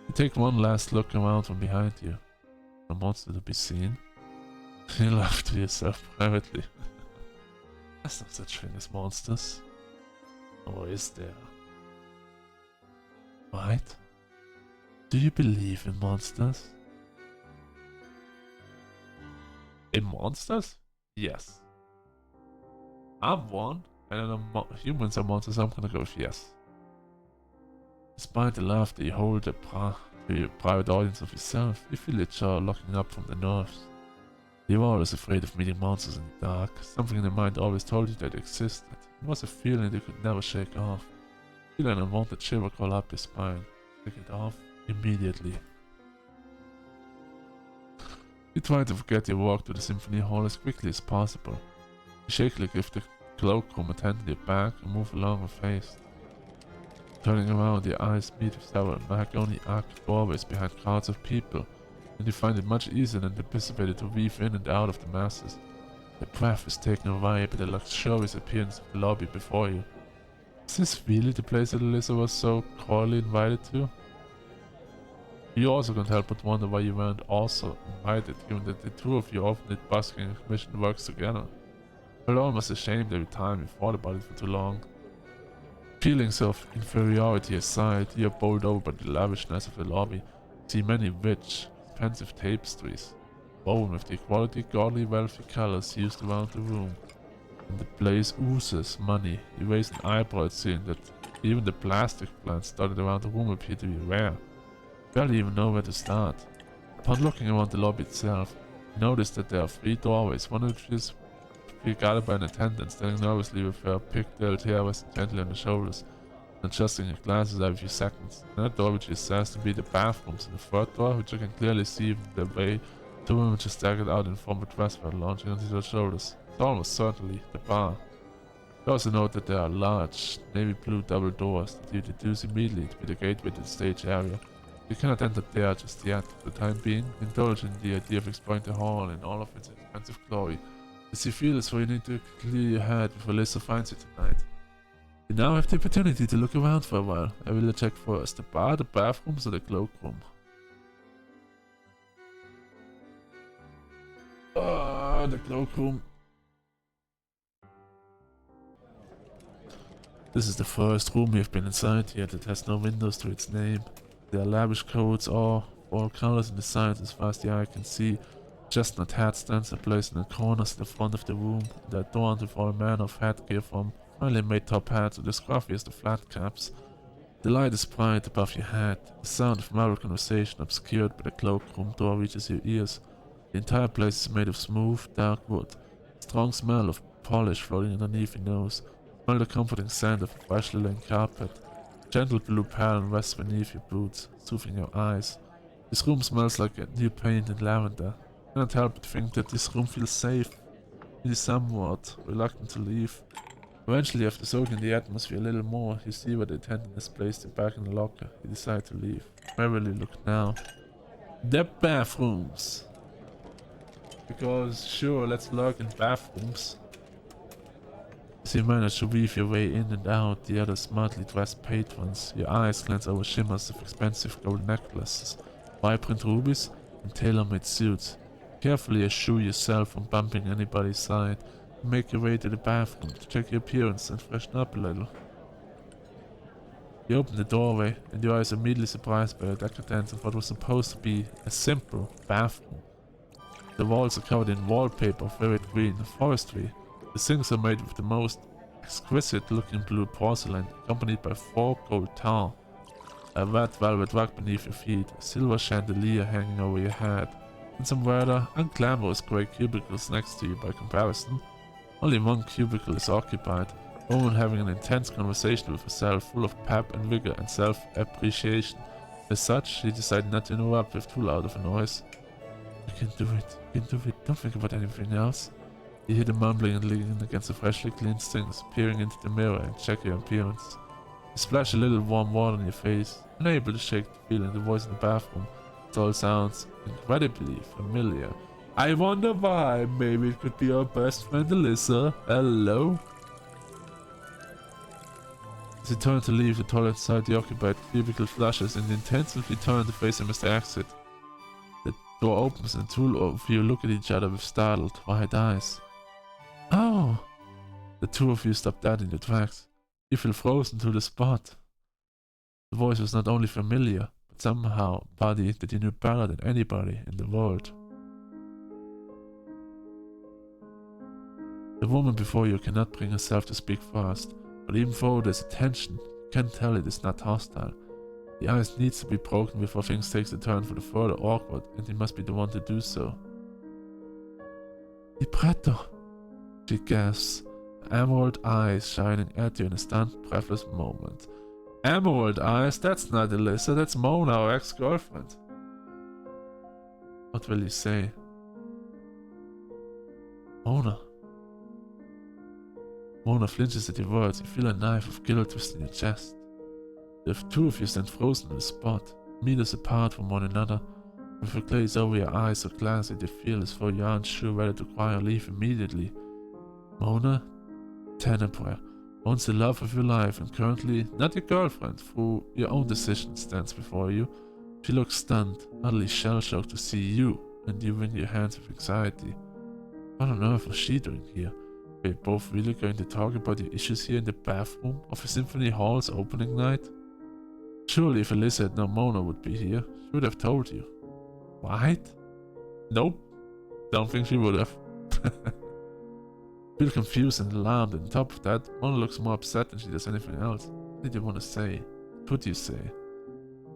You take one last look around from behind you. A monster to be seen? You laugh to yourself privately. There's no such thing as monsters. Or is there? Right? Do you believe in monsters? In monsters? Yes. I'm one, and I know humans are monsters, I'm gonna go with yes. Despite the laughter you hold to your private audience of yourself, you feel your jaw locking up from the nerves. You were always afraid of meeting monsters in the dark, something in your mind always told you that it existed. It was a feeling you could never shake off. Feel an unwanted shiver crawl up your spine. Shake it off immediately. You try to forget your walk to the Symphony Hall as quickly as possible. You shakily give the cloakroom a hand to your back and move along with haste. Turning around, your eyes meet with several mahogany-arched doorways behind crowds of people, and you find it much easier than anticipated to weave in and out of the masses. The breath is taken away by the luxurious appearance of the lobby before you. Is this really the place that Alyssa was so cordially invited to? You also can't help but wonder why you weren't also invited, given that the two of you often did busking and commission works together. I felt almost ashamed every time you thought about it for too long. Feelings of inferiority aside, you are bowled over by the lavishness of the lobby. You see many rich, expensive tapestries, woven with the quality, godly, wealthy colors used around the room. And the place oozes money. You raise an eyebrow at seeing that even the plastic plants dotted around the room appear to be rare. You barely even know where to start. Upon looking around the lobby itself, you notice that there are 3 doorways, one of which is guarded by an attendant standing nervously with her pigtailed hair resting gently on her shoulders and adjusting her glasses every few seconds. Another door which is says to be the bathrooms, and the third door which you can clearly see from the way 2 women just staggered out in formal dress wear launching onto their shoulders. It's almost certainly the bar. You also note that there are large, navy blue double doors that you deduce immediately to be the gateway to the stage area. You cannot enter there just yet. For the time being, indulge in the idea of exploring the hall in all of its expensive glory, as you feel as though you need to clear your head before Alyssa finds you tonight. You now have the opportunity to look around for a while. I will check first the bar, the bathrooms, or the cloakroom. The cloakroom. This is the first room we have been inside yet. It has no windows to its name. There are lavish coats all colors and designs as far as the eye can see. Chestnut hat stands are placed in the corners at the front of the room. They are adorned with all manner of headgear from finely made top hats to the scruffiest of flat caps. The light is bright above your head. The sound of muffled conversation obscured by the cloakroom door reaches your ears. The entire place is made of smooth, dark wood. A strong smell of polish floating underneath your nose. Smell the comforting scent of a freshly laid carpet. Gentle blue pattern rests beneath your boots, soothing your eyes. This room smells like a new paint and lavender. I cannot help but think that this room feels safe. It is somewhat reluctant to leave. Eventually, after soaking the atmosphere a little more, you see where the attendant has placed you back in the locker. You decide to leave. Merrily look now. The bathrooms. Because sure, let's lurk in bathrooms. As you manage to weave your way in and out the other smartly dressed patrons, your eyes glance over shimmers of expensive gold necklaces, vibrant rubies, and tailor-made suits. Carefully eschew yourself from bumping anybody's side, and make your way to the bathroom to check your appearance and freshen up a little. You open the doorway, and your eyes are immediately surprised by the decadence of what was supposed to be a simple bathroom. The walls are covered in wallpaper of vivid green forestry. The sinks are made with the most exquisite-looking blue porcelain, accompanied by 4 gold tar. A red velvet rug beneath your feet, a silver chandelier hanging over your head, and some rather unglamorous grey cubicles next to you by comparison. Only one cubicle is occupied, a woman having an intense conversation with herself, full of pep and vigor and self-appreciation. As such, she decided not to interrupt with too loud of a noise. You can do it, you can do it, don't think about anything else. You hear the mumbling and leaning against the freshly cleaned sinks, peering into the mirror and check your appearance. You splash a little warm water on your face, unable to shake the feeling the voice in the bathroom. It all sounds incredibly familiar. I wonder why. Maybe it could be our best friend Alyssa. Hello? As you turn to leave the toilet inside the occupied cubicle flushes and intensively turn to face him as they exit. The door opens and the two of you look at each other with startled, wide eyes. Oh! The two of you stop dead in your tracks. You feel frozen to the spot. The voice was not only familiar, but somehow a body that you knew better than anybody in the world. The woman before you cannot bring herself to speak first, but even though there's a tension, you can tell it is not hostile. The ice needs to be broken before things takes a turn for the further awkward, and he must be the one to do so. Libretto, she gasps, emerald eyes shining at you in a stunned, breathless moment. Emerald eyes? That's not Alyssa, that's Mona, our ex-girlfriend. What will you say? Mona. Mona flinches at your words. You feel a knife of guilt twisting your chest. The two of you stand frozen in the spot, meters apart from one another. With a glaze over your eyes so glassy they feel as though you aren't sure whether to cry or leave immediately. Mona Tenenbaum, once the love of your life and currently not your girlfriend, through your own decision, stands before you. She looks stunned, utterly shell-shocked to see you, and you wring your hands with anxiety. What on earth was she doing here? Were you both really going to talk about your issues here in the bathroom of a Symphony Hall's opening night? Surely if Alyssa had known Mona would be here, she would have told you. What? Nope. Don't think she would have. Feel confused and alarmed, and on top of that, Mona looks more upset than she does anything else. What did you want to say? What could you say?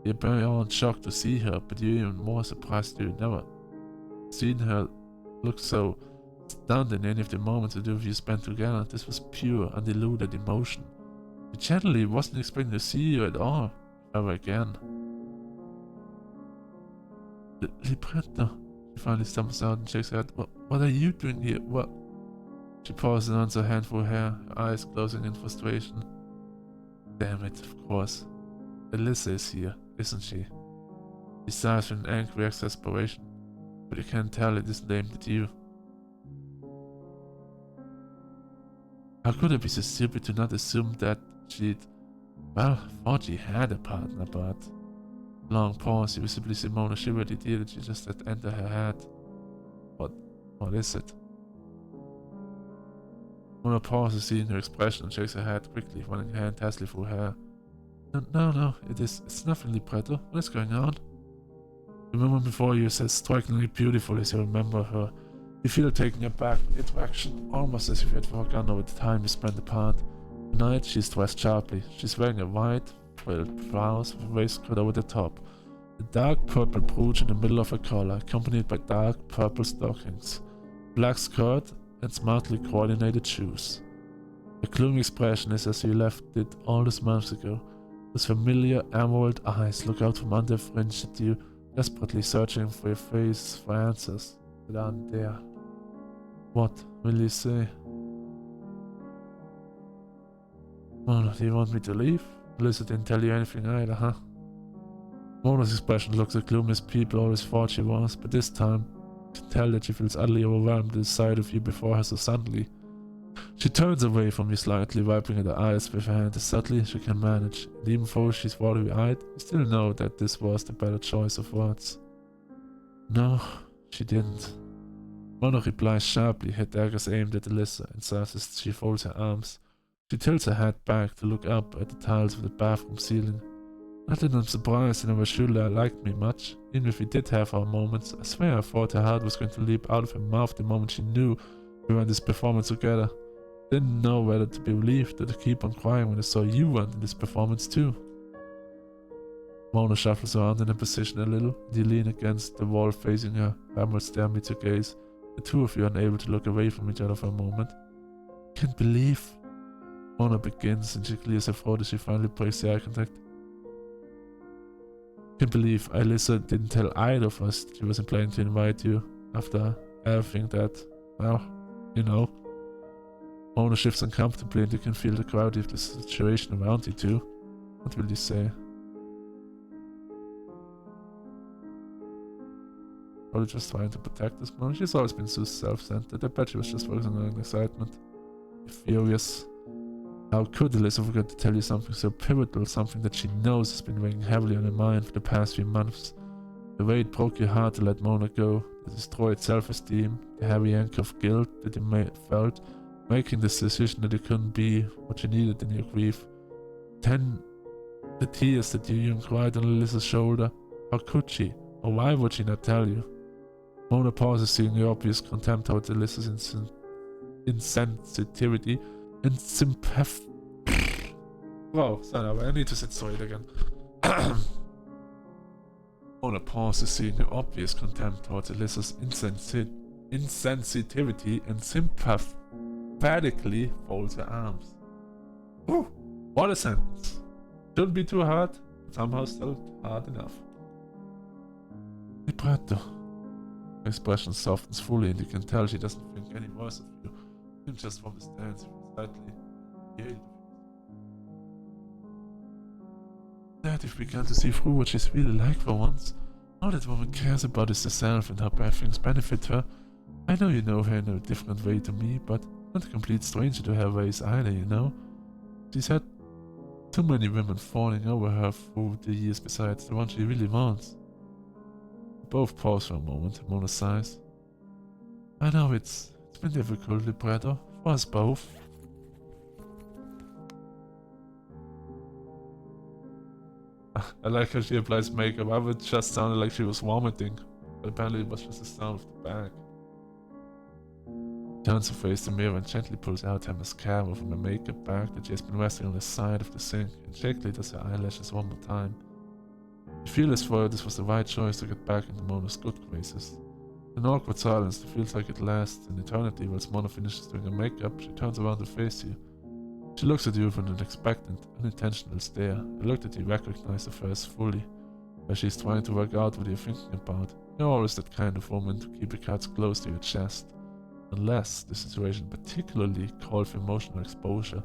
You're beyond shocked to see her, but you're even more surprised you've never seen her look so stunned in any of the moments the two of you spent together. This was pure, undiluted emotion. She generally wasn't expecting to see you at all, ever again. Libretto, she finally stumbles out and shakes her head. What are you doing here? What? She pauses and runs her hand through her hair, her eyes closing in frustration. Damn it, of course. Alyssa is here, isn't she? She sighs with an angry exasperation, but you can't tell it isn't aimed at you. How could I be so stupid to not assume that she'd... Well, thought she had a partner, but... Long pause, you visibly see Mona shiver at the idea that she just let enter her head. What is it? Mona pauses, seeing her expression, and shakes her head quickly, running her hand hastily through her hair. No, it's nothing, Libretto. What is going on? The woman before you is as strikingly beautiful as you remember her. You feel taken aback by the interaction, almost as if you had forgotten over the time you spent apart. Tonight, she's dressed sharply. She's wearing a white, frilled blouse with a waistcoat over the top. A dark purple brooch in the middle of her collar, accompanied by dark purple stockings, black skirt, and smartly coordinated shoes. Her gloomy expression is as you left it all those months ago. Those familiar emerald eyes look out from under a fringe at you, desperately searching for your face for answers that aren't there. What will you say? Mona, do you want me to leave? Alyssa didn't tell you anything either, huh? Mona's expression looks as gloomy as people always thought she was, but this time, you can tell that she feels utterly overwhelmed at the sight of you before her so suddenly. She turns away from you slightly, wiping at her eyes with her hand as subtly as she can manage, and even though she's watery-eyed, you still know that this was the better choice of words. No, she didn't. Mona replies sharply, her daggers aimed at Alyssa, and sighs as she folds her arms. She tilts her head back to look up at the tiles of the bathroom ceiling. Not that I'm surprised, and I was sure Leia liked me much. Even if we did have our moments, I swear I thought her heart was going to leap out of her mouth the moment she knew we were in this performance together. Didn't know whether to be relieved or to keep on crying when I saw you went in this performance too. Mona shuffles around in her position a little, and you lean against the wall facing her, emerald stare meets your gaze. The two of you are unable to look away from each other for a moment. Can't believe... Mona begins, and she clears her throat as she finally breaks the eye contact. Can't believe Alyssa didn't tell either of us that she wasn't planning to invite you after everything that, well, you know. Mona shifts uncomfortably, and you can feel the gravity of the situation around you too. What will you say? Probably just trying to protect this Mona. She's always been so self-centered. I bet she was just focusing on excitement. You're furious. How could Alyssa forget to tell you something so pivotal, something that she knows has been weighing heavily on her mind for the past few months? The way it broke your heart to let Mona go, the destroyed self-esteem, the heavy anchor of guilt that you felt, making this decision that you couldn't be what you needed in your grief. Then, the tears that you even cried on Alyssa's shoulder. How could she? Or why would she not tell you? Mona pauses, seeing the obvious contempt towards Alyssa's insensitivity and sympathy. Wow, sorry, I need to sit straight again. Mona pauses, seeing the obvious contempt towards Alyssa's insensitivity and sympathetically folds her arms. Whew, what a sentence. Shouldn't be too hard, but somehow still hard enough. Libretto. Her expression softens fully, and you can tell she doesn't think any worse of you. Even just from the stance, slightly yielded. That if we began to see through what she's really like for once. All that woman cares about is herself and how bad things benefit her. I know you know her in a different way to me, but not a complete stranger to her ways either, you know? She's had too many women falling over her through the years besides the one she really wants. Both pause for a moment, Mona sighs. I know it's been difficult, libretto, for us both. I like how she applies makeup. I would just sounded like she was vomiting, but apparently it was just the sound of the bag. She turns her face to the mirror and gently pulls out her mascara from the makeup bag that she has been resting on the side of the sink, and shakily does her eyelashes one more time. You feel as though this was the right choice to get back into Mona's good graces. An awkward silence that feels like it lasts an eternity whilst Mona finishes doing her makeup. She turns around to face you. She looks at you with an expectant, unintentional stare, a look that you recognize of hers fully, as she's trying to work out what you're thinking about. You're always that kind of woman to keep your cards close to your chest. Unless the situation particularly called for emotional exposure.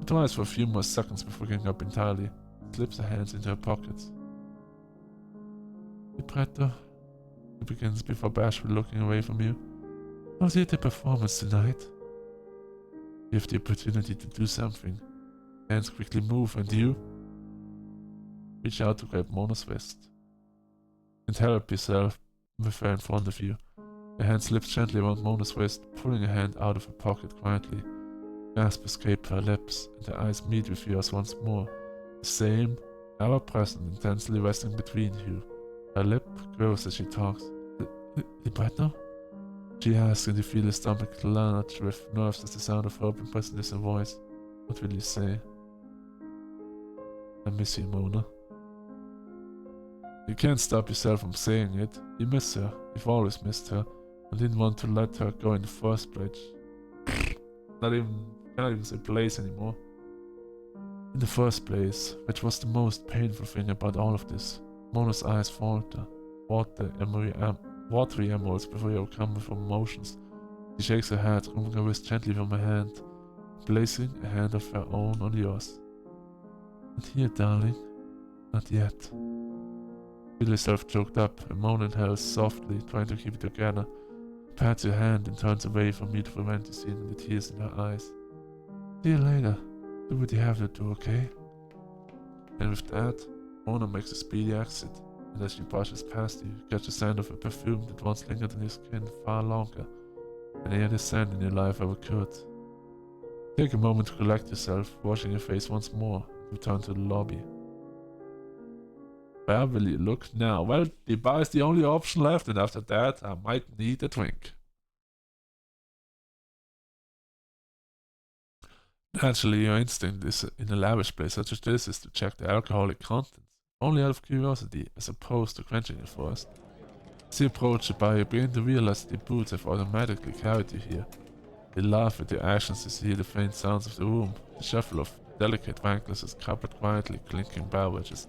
She tries for a few more seconds before giving up entirely, slips her hands into her pockets. Libretto, she begins before bashfully looking away from you. How's the performance tonight? You have the opportunity to do something. Hands quickly move and you reach out to grab Mona's wrist and help yourself with her in front of you. Your hand slips gently around Mona's wrist, pulling a hand out of her pocket quietly. Gasps escape her lips, and her eyes meet with yours once more. The same, ever-present, intensely resting between you. Her lip grows as she talks. Libretto? She asks, and you feel her stomach lurch with nerves as the sound of her open presence in her voice. What will you say? I miss you, Mona. You can't stop yourself from saying it. You miss her. You've always missed her. I didn't want to let her go in the first place. Cannot even say place anymore. In the first place, which was the most painful thing about all of this. Mona's eyes falter, watery emeralds before you overcome with emotions. She shakes her head, removing her wrist gently from her hand, placing a hand of her own on yours. Not here, darling. Not yet. Feel yourself choked up, and Mona inhales softly, trying to keep it together. Pats your hand and turns away from you to prevent you seeing the tears in her eyes. See you later. Do what you have to do, okay? And with that, Mona makes a speedy exit, and as she brushes past you, you catch the scent of a perfume that once lingered on your skin far longer than any other scent in your life ever could. Take a moment to collect yourself, washing your face once more, and return to the lobby. Where will you look now? Well, the bar is the only option left, and after that, I might need a drink. Naturally, your instinct is in a lavish place such as this is to check the alcoholic contents, only out of curiosity, as opposed to quenching your thirst. As you approach the bar, you begin to realize that the boots have automatically carried you here. You laugh at your actions as you hear the faint sounds of the room, the shuffle of delicate wine glasses covered quietly clinking beverages,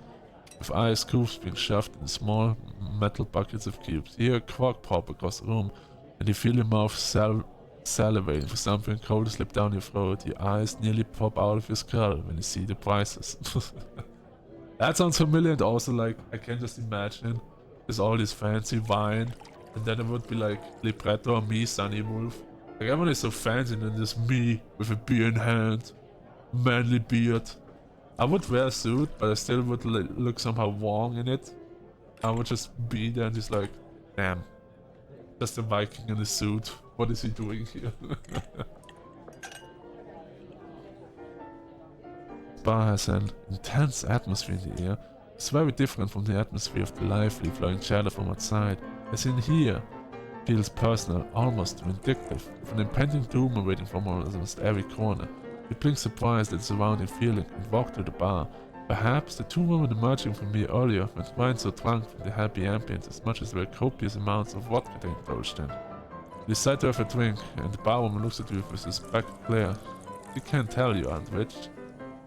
with ice cubes being shoved in small metal buckets of cubes. You hear a cork pop across the room, and you feel your mouth salivating for something cold to slip down your throat. Your eyes nearly pop out of your skull when you see the prices. That sounds familiar, and also like I can just imagine there's all this fancy wine, and then it would be like Libretto or me, Sunny Wolf. Like everyone is so fancy, and then there's me with a beer in hand, manly beard. I would wear a suit, but I still would look somehow wrong in it. I would just be there and just like, damn, just a Viking in a suit. What is he doing here? The bar has an intense atmosphere in the air. It's very different from the atmosphere of the lively, flowing chatter from outside. As in here, it feels personal, almost vindictive, with an impending doom awaiting from almost every corner. You blink surprised at the surrounding feeling and walk to the bar. Perhaps the two women emerging from here earlier went quite so drunk from the happy ambience as much as there were copious amounts of vodka they indulged in. You decide to have a drink, and the barwoman looks at you with a suspected glare. You can't tell you aren't rich.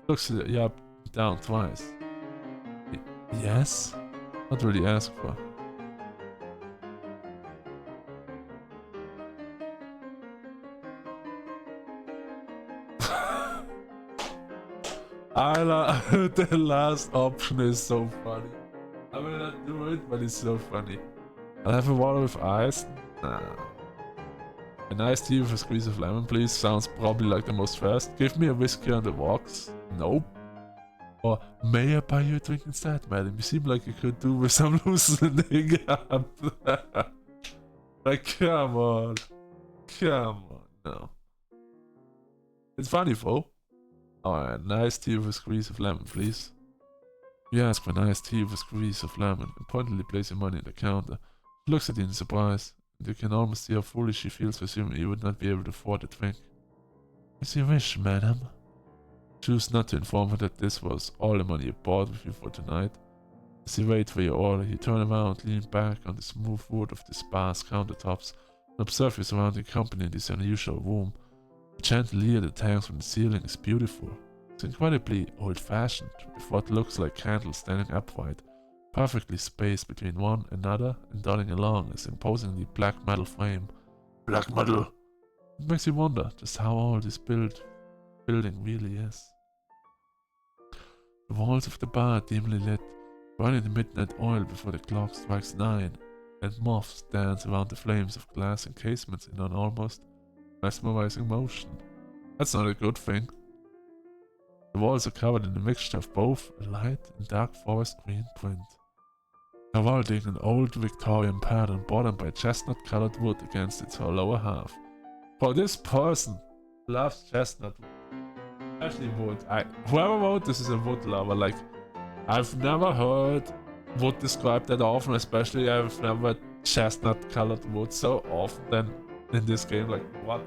Looks you up and down twice. Yes? What will you ask for? The last option is so funny. I will not do it, but it's so funny. I'll have a water with ice. Nah. A nice tea with a squeeze of lemon, please. Sounds probably like the most fast. Give me a whiskey on the rocks. Nope. Or may I buy you a drink instead, madam? You seem like you could do with some loosening up. Like, come on. Come on. No. It's funny, though. Alright, nice tea with a squeeze of lemon, please. You ask for nice tea with a squeeze of lemon and pointedly place your money on the counter. She looks at you in surprise, and you can almost see how foolish she feels for assuming you would not be able to afford a drink. As you wish, madam. Choose not to inform her that this was all the money you bought with you for tonight. As you wait for your order, you turn around, lean back on the smooth wood of the sparse countertops, and observe your surrounding company in this unusual room. The chandelier that hangs from the ceiling is beautiful. It's incredibly old-fashioned, with what looks like candles standing upright, perfectly spaced between one another and dotting along its imposingly black metal frame. Black metal! It makes you wonder just how old this building really is. The walls of the bar are dimly lit, burning the midnight oil before the clock strikes 9, and moths dance around the flames of glass encasements in an almost mesmerizing motion. That's not a good thing. The walls are covered in a mixture of both a light and dark forest green print, heralding an old Victorian pattern bordered by chestnut-colored wood against its lower half. For this person loves chestnut wood. Especially wood. Whoever wrote this is a wood lover. Like, I've never heard wood described that often, especially I've never heard chestnut-colored wood so often than in this game. Like, what?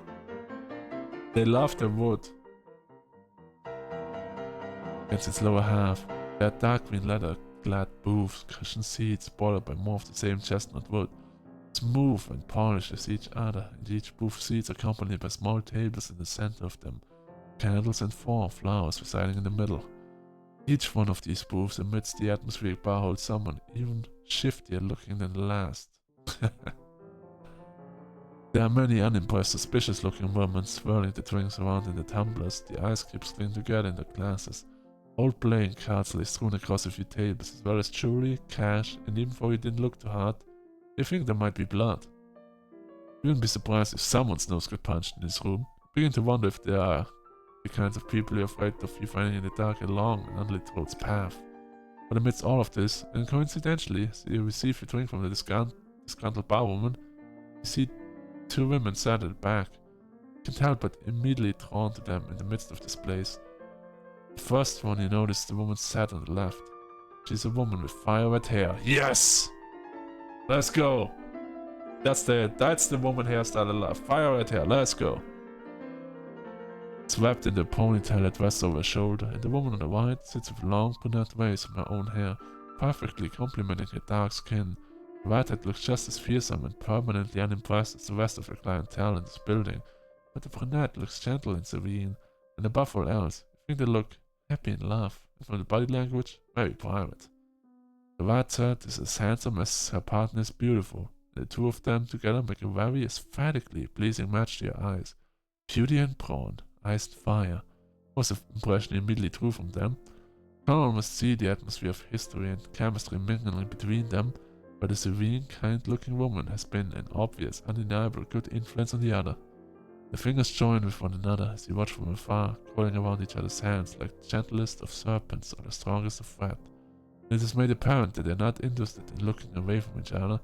They love the wood. Against its lower half, there are dark green leather-clad booths, cushioned seats bordered by more of the same chestnut wood, smooth and polished as each other, and each booth seats accompanied by small tables in the center of them, candles and 4 flowers residing in the middle. Each one of these booths amidst the atmospheric bar holds someone even shiftier looking than the last. There are many unimpressed, suspicious-looking women swirling the drinks around in the tumblers, the ice cubes cling together in their glasses. Old playing cards lay strewn across a few tables, as well as jewelry, cash, and even though you didn't look too hard, you think there might be blood. You wouldn't be surprised if someone's nose got punched in this room. You begin to wonder if there are the kinds of people you're afraid of you finding in the dark a long and unlit road's path. But amidst all of this, and coincidentally, as you receive your drink from the disgruntled barwoman, you see 2 women sat at the back. You can't help but immediately drawn to them in the midst of this place. The first one you notice, the woman sat on the left. She's a woman with fire red hair. Yes! Let's go! That's the woman hairstyle I love. Fire red hair, let's go! Swept in the ponytail that rests over her shoulder, and the woman on the right sits with long brunette waves from her own hair, perfectly complementing her dark skin. The redhead looks just as fearsome and permanently unimpressed as the rest of her clientele in this building, but the brunette looks gentle and serene, and above all else, I think they look happy and laugh, and from the body language, very private. The redhead is as handsome as her partner is beautiful, and the 2 of them together make a very aesthetically pleasing match to your eyes. Beauty and brawn, iced fire, was the impression you immediately drew from them. You can almost see the atmosphere of history and chemistry mingling between them, but the serene, kind-looking woman has been an obvious, undeniable good influence on the other. The fingers join with one another as you watch from afar, coiling around each other's hands like the gentlest of serpents or the strongest of thread. It is made apparent that they are not interested in looking away from each other.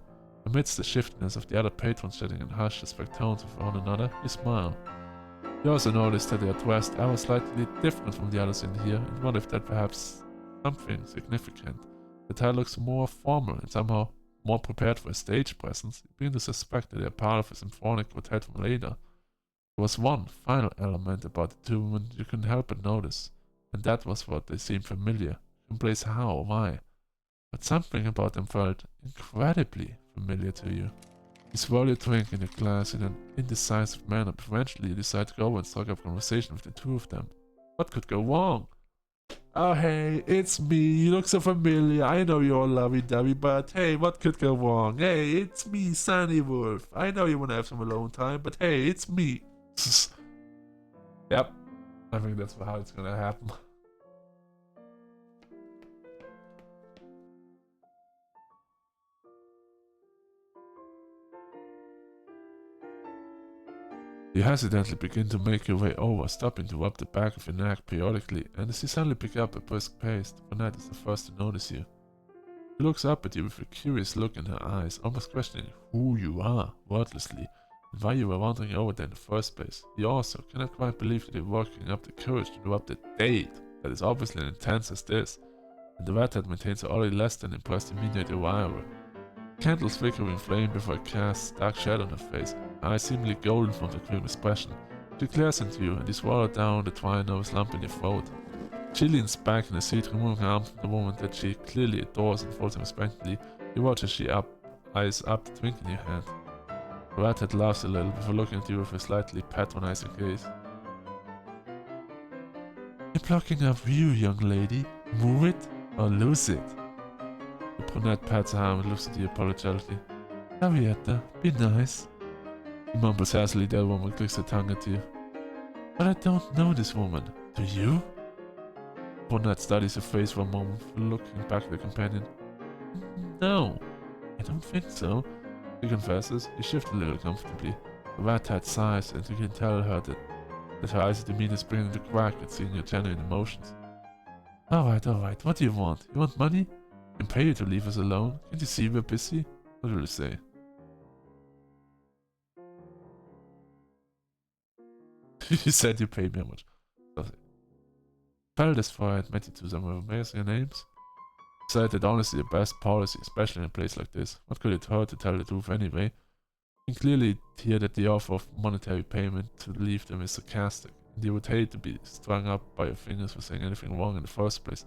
Amidst the shiftiness of the other patrons chatting in hushed, respect tones with one another, you smile. You also notice that they are dressed ever slightly different from the others in here, and wonder if that perhaps something significant. The tie looks more formal and somehow more prepared for a stage presence. You begin to suspect that they are part of a symphonic quartet from later. There was one final element about the 2 women you couldn't help but notice, and that was what they seemed familiar. You can place how or why, but something about them felt incredibly familiar to you. You swirl your drink in your glass in an indecisive manner, but eventually you decide to go and strike up conversation with the 2 of them. What could go wrong? Oh hey, it's me, you look so familiar, I know you're all lovey-dovey, but hey, what could go wrong? Hey, it's me, Sunny Wolf. I know you wanna have some alone time, but hey, it's me. Yep, I think that's how it's gonna happen. You hesitantly begin to make your way over, stopping to rub the back of your neck periodically, and as you suddenly pick up a brisk pace, the brunette is the first to notice you. She looks up at you with a curious look in her eyes, almost questioning who you are, wordlessly, and why you were wandering over there in the first place. You also cannot quite believe that you're working up the courage to interrupt a date that is obviously as intense as this, and the redhead maintains an already less than impressed demeanor at your arrival. Candles flickering flame before it casts dark shadow on her face, her eyes seemingly golden from the grim expression. She glares into you, and you swallow down the twine nervous lump in your throat. She leans back in the seat, removing her arm from the woman that she clearly adores and folds him respectfully. You watch as she eyes up the drink in your hand. The redhead laughs a little before looking at you with a slightly patronizing gaze. I'm blocking a view, young lady. Move it or lose it. The brunette pats her arm and looks at you apologetically. Henrietta, be nice. He mumbles hastily. The other woman clicks her tongue at you. But I don't know this woman. Do you? The brunette studies her face for a moment before looking back at the companion. No, I don't think so. He confesses. He shifts a little comfortably. The redhead sighs, and you can tell her that her eyes and demeanor spring into crack at seeing your genuine emotions. Alright. What do you want? You want money? I can pay you to leave us alone. Can't you see we're busy? What will you say? You said you paid me how much. Felt this far and met you to some amazing names. Said that honestly the best policy, especially in a place like this. What could it hurt to tell the truth anyway? You can clearly hear that the offer of monetary payment to leave them is sarcastic, and you would hate to be strung up by your fingers for saying anything wrong in the first place,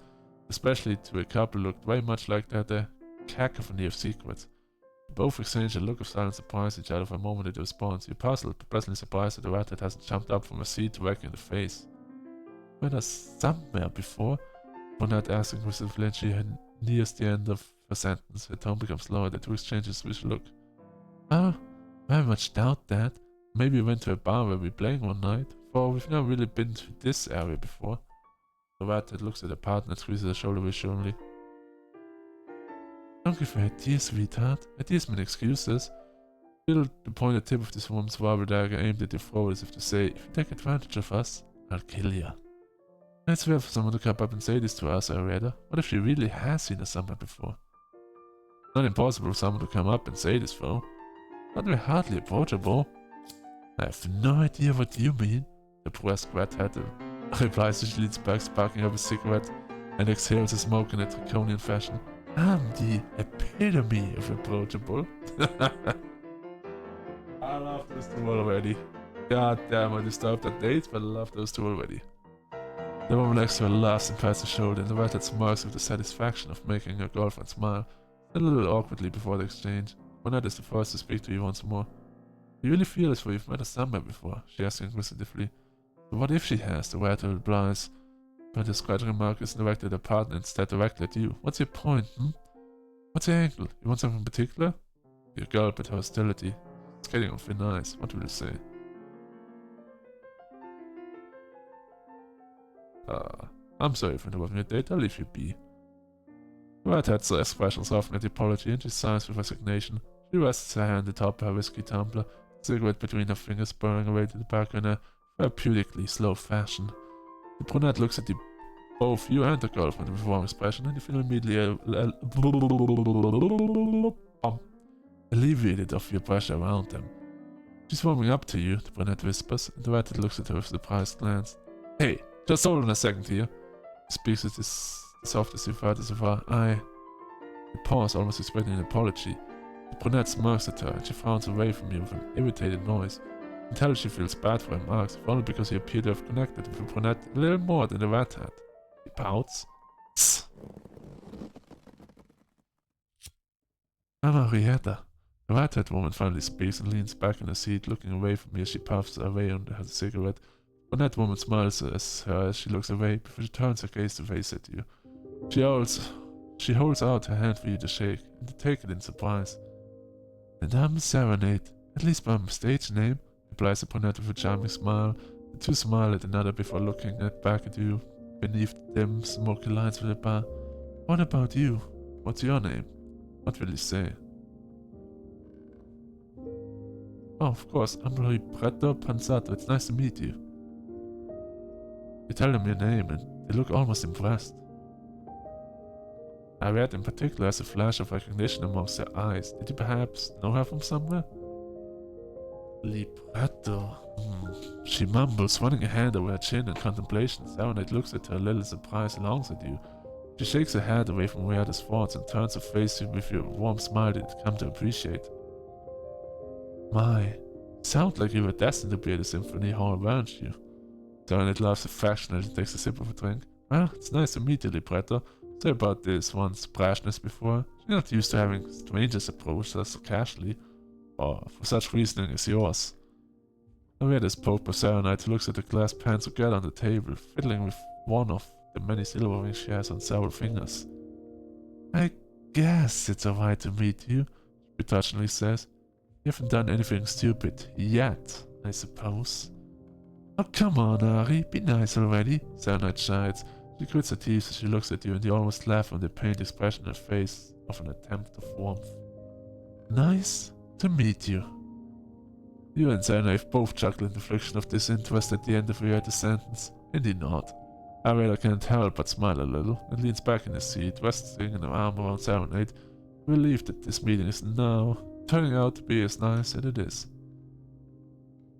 especially to a couple who looked very much like the cacophony of secrets. You both exchange a look of silent surprise at each other for a moment at the response. You're puzzled, but pleasantly surprised that the redhead hasn't jumped up from her seat to whack you in the face. Met us somewhere before? Brunette asks inquisitively, and she nears the end of her sentence. Her tone becomes lower. The two exchange a swift look. Oh, very much doubt that. Maybe we went to a bar where we playing one night, for we've never really been to this area before. The redhead looks at her partner and squeezes her shoulder reassuringly. Don't give her ideas, sweetheart. Ideas mean excuses. Feel the pointed tip of this woman's barber dagger aimed at your throat as if to say, if you take advantage of us, I'll kill you. It's rare for someone to come up and say this to us, Arietta. What if she really has seen us somewhere before? Not impossible for someone to come up and say this, though. But we're hardly approachable. I have no idea what you mean, the pressed redhead replies as she leans back, sparking up a cigarette, and exhales the smoke in a draconian fashion. I'm the epitome of approachable. I love those two already. God damn, I disturbed the dates, but I love those two already. The woman next to her laughs and pats her shoulder, and the redhead smirks with the satisfaction of making her girlfriend smile, a little awkwardly before the exchange. Brunette is the first to speak to you once more. You really feel as though you've met us somewhere before, she asks inquisitively. But what if she has? The redhead replies, but the scratch remark is directed at her partner instead directly at you. What's your point, What's your angle? You want something particular? You gulp at her hostility. It's getting on thin ice. What will you say? I'm sorry for interrupting your date. I'll leave you be. The redhead's expression softened at the apology, and she sighs with resignation. She rests her hand atop her whiskey tumbler, a cigarette between her fingers burning away to the back in a therapeutically slow fashion. The brunette looks at both you and the girlfriend with a warm expression, and you feel immediately alleviated of your pressure around them. She's warming up to you, the brunette whispers, and the redhead looks at her with a surprised glance. Hey, just hold on a second here. He speaks with his softest you've heard so far. He paused, almost expecting an apology. The brunette smirks at her, and she frowns away from you with an irritated noise. You can tell she feels bad for her remarks, if only because you appear to have connected with the brunette a little more than the redhead. He pouts. Tss. Henrietta. The redhead woman finally speaks and leans back in her seat, looking away from you as she puffs away on her cigarette. The brunette woman smiles at her as she looks away, before she turns her gaze to face at you. She holds out her hand for you to shake, and to take it in surprise. And I'm Serenade, at least by my stage name, replies the brunette with a charming smile. The two smile at another before looking back at you beneath the dim, smoky lines of the bar. What about you? What's your name? What will you say? Oh, of course, I'm Libretto Panzato. It's nice to meet you. You tell them your name and they look almost impressed. Ariette in particular has a flash of recognition amongst their eyes. Did you perhaps know her from somewhere? Libretto. She mumbles, running a hand over her chin in contemplation. Serenade looks at her a little surprised, longs at you. She shakes her head away from Riada's thoughts and turns her face to you with your warm smile that you come to appreciate. My, sound like you were destined to be at the symphony hall, weren't you? Serenade laughs affectionately and takes a sip of a drink. Well, it's nice to meet you, Libretto. Say about this one's brashness before. She's not used to having strangers approach us so casually, or for such reasoning as yours. Ariette is poked by Serenade, who looks at the glass pans together on the table, fiddling with one of the many silver rings she has on several fingers. I guess it's alright to meet you, she touchingly says. You haven't done anything stupid yet, I suppose. Oh, come on, Ari, be nice already, Serenade shouts. She grits her teeth as she looks at you, and you almost laugh on the pained expression on her face of an attempt of warmth. Nice to meet you. You and Serenade both chuckle in the friction of disinterest at the end of Rietta's sentence. Indeed not. Arietta can't help but smile a little, and leans back in his seat, resting an arm around Serenade, relieved that this meeting is now turning out to be as nice as it is.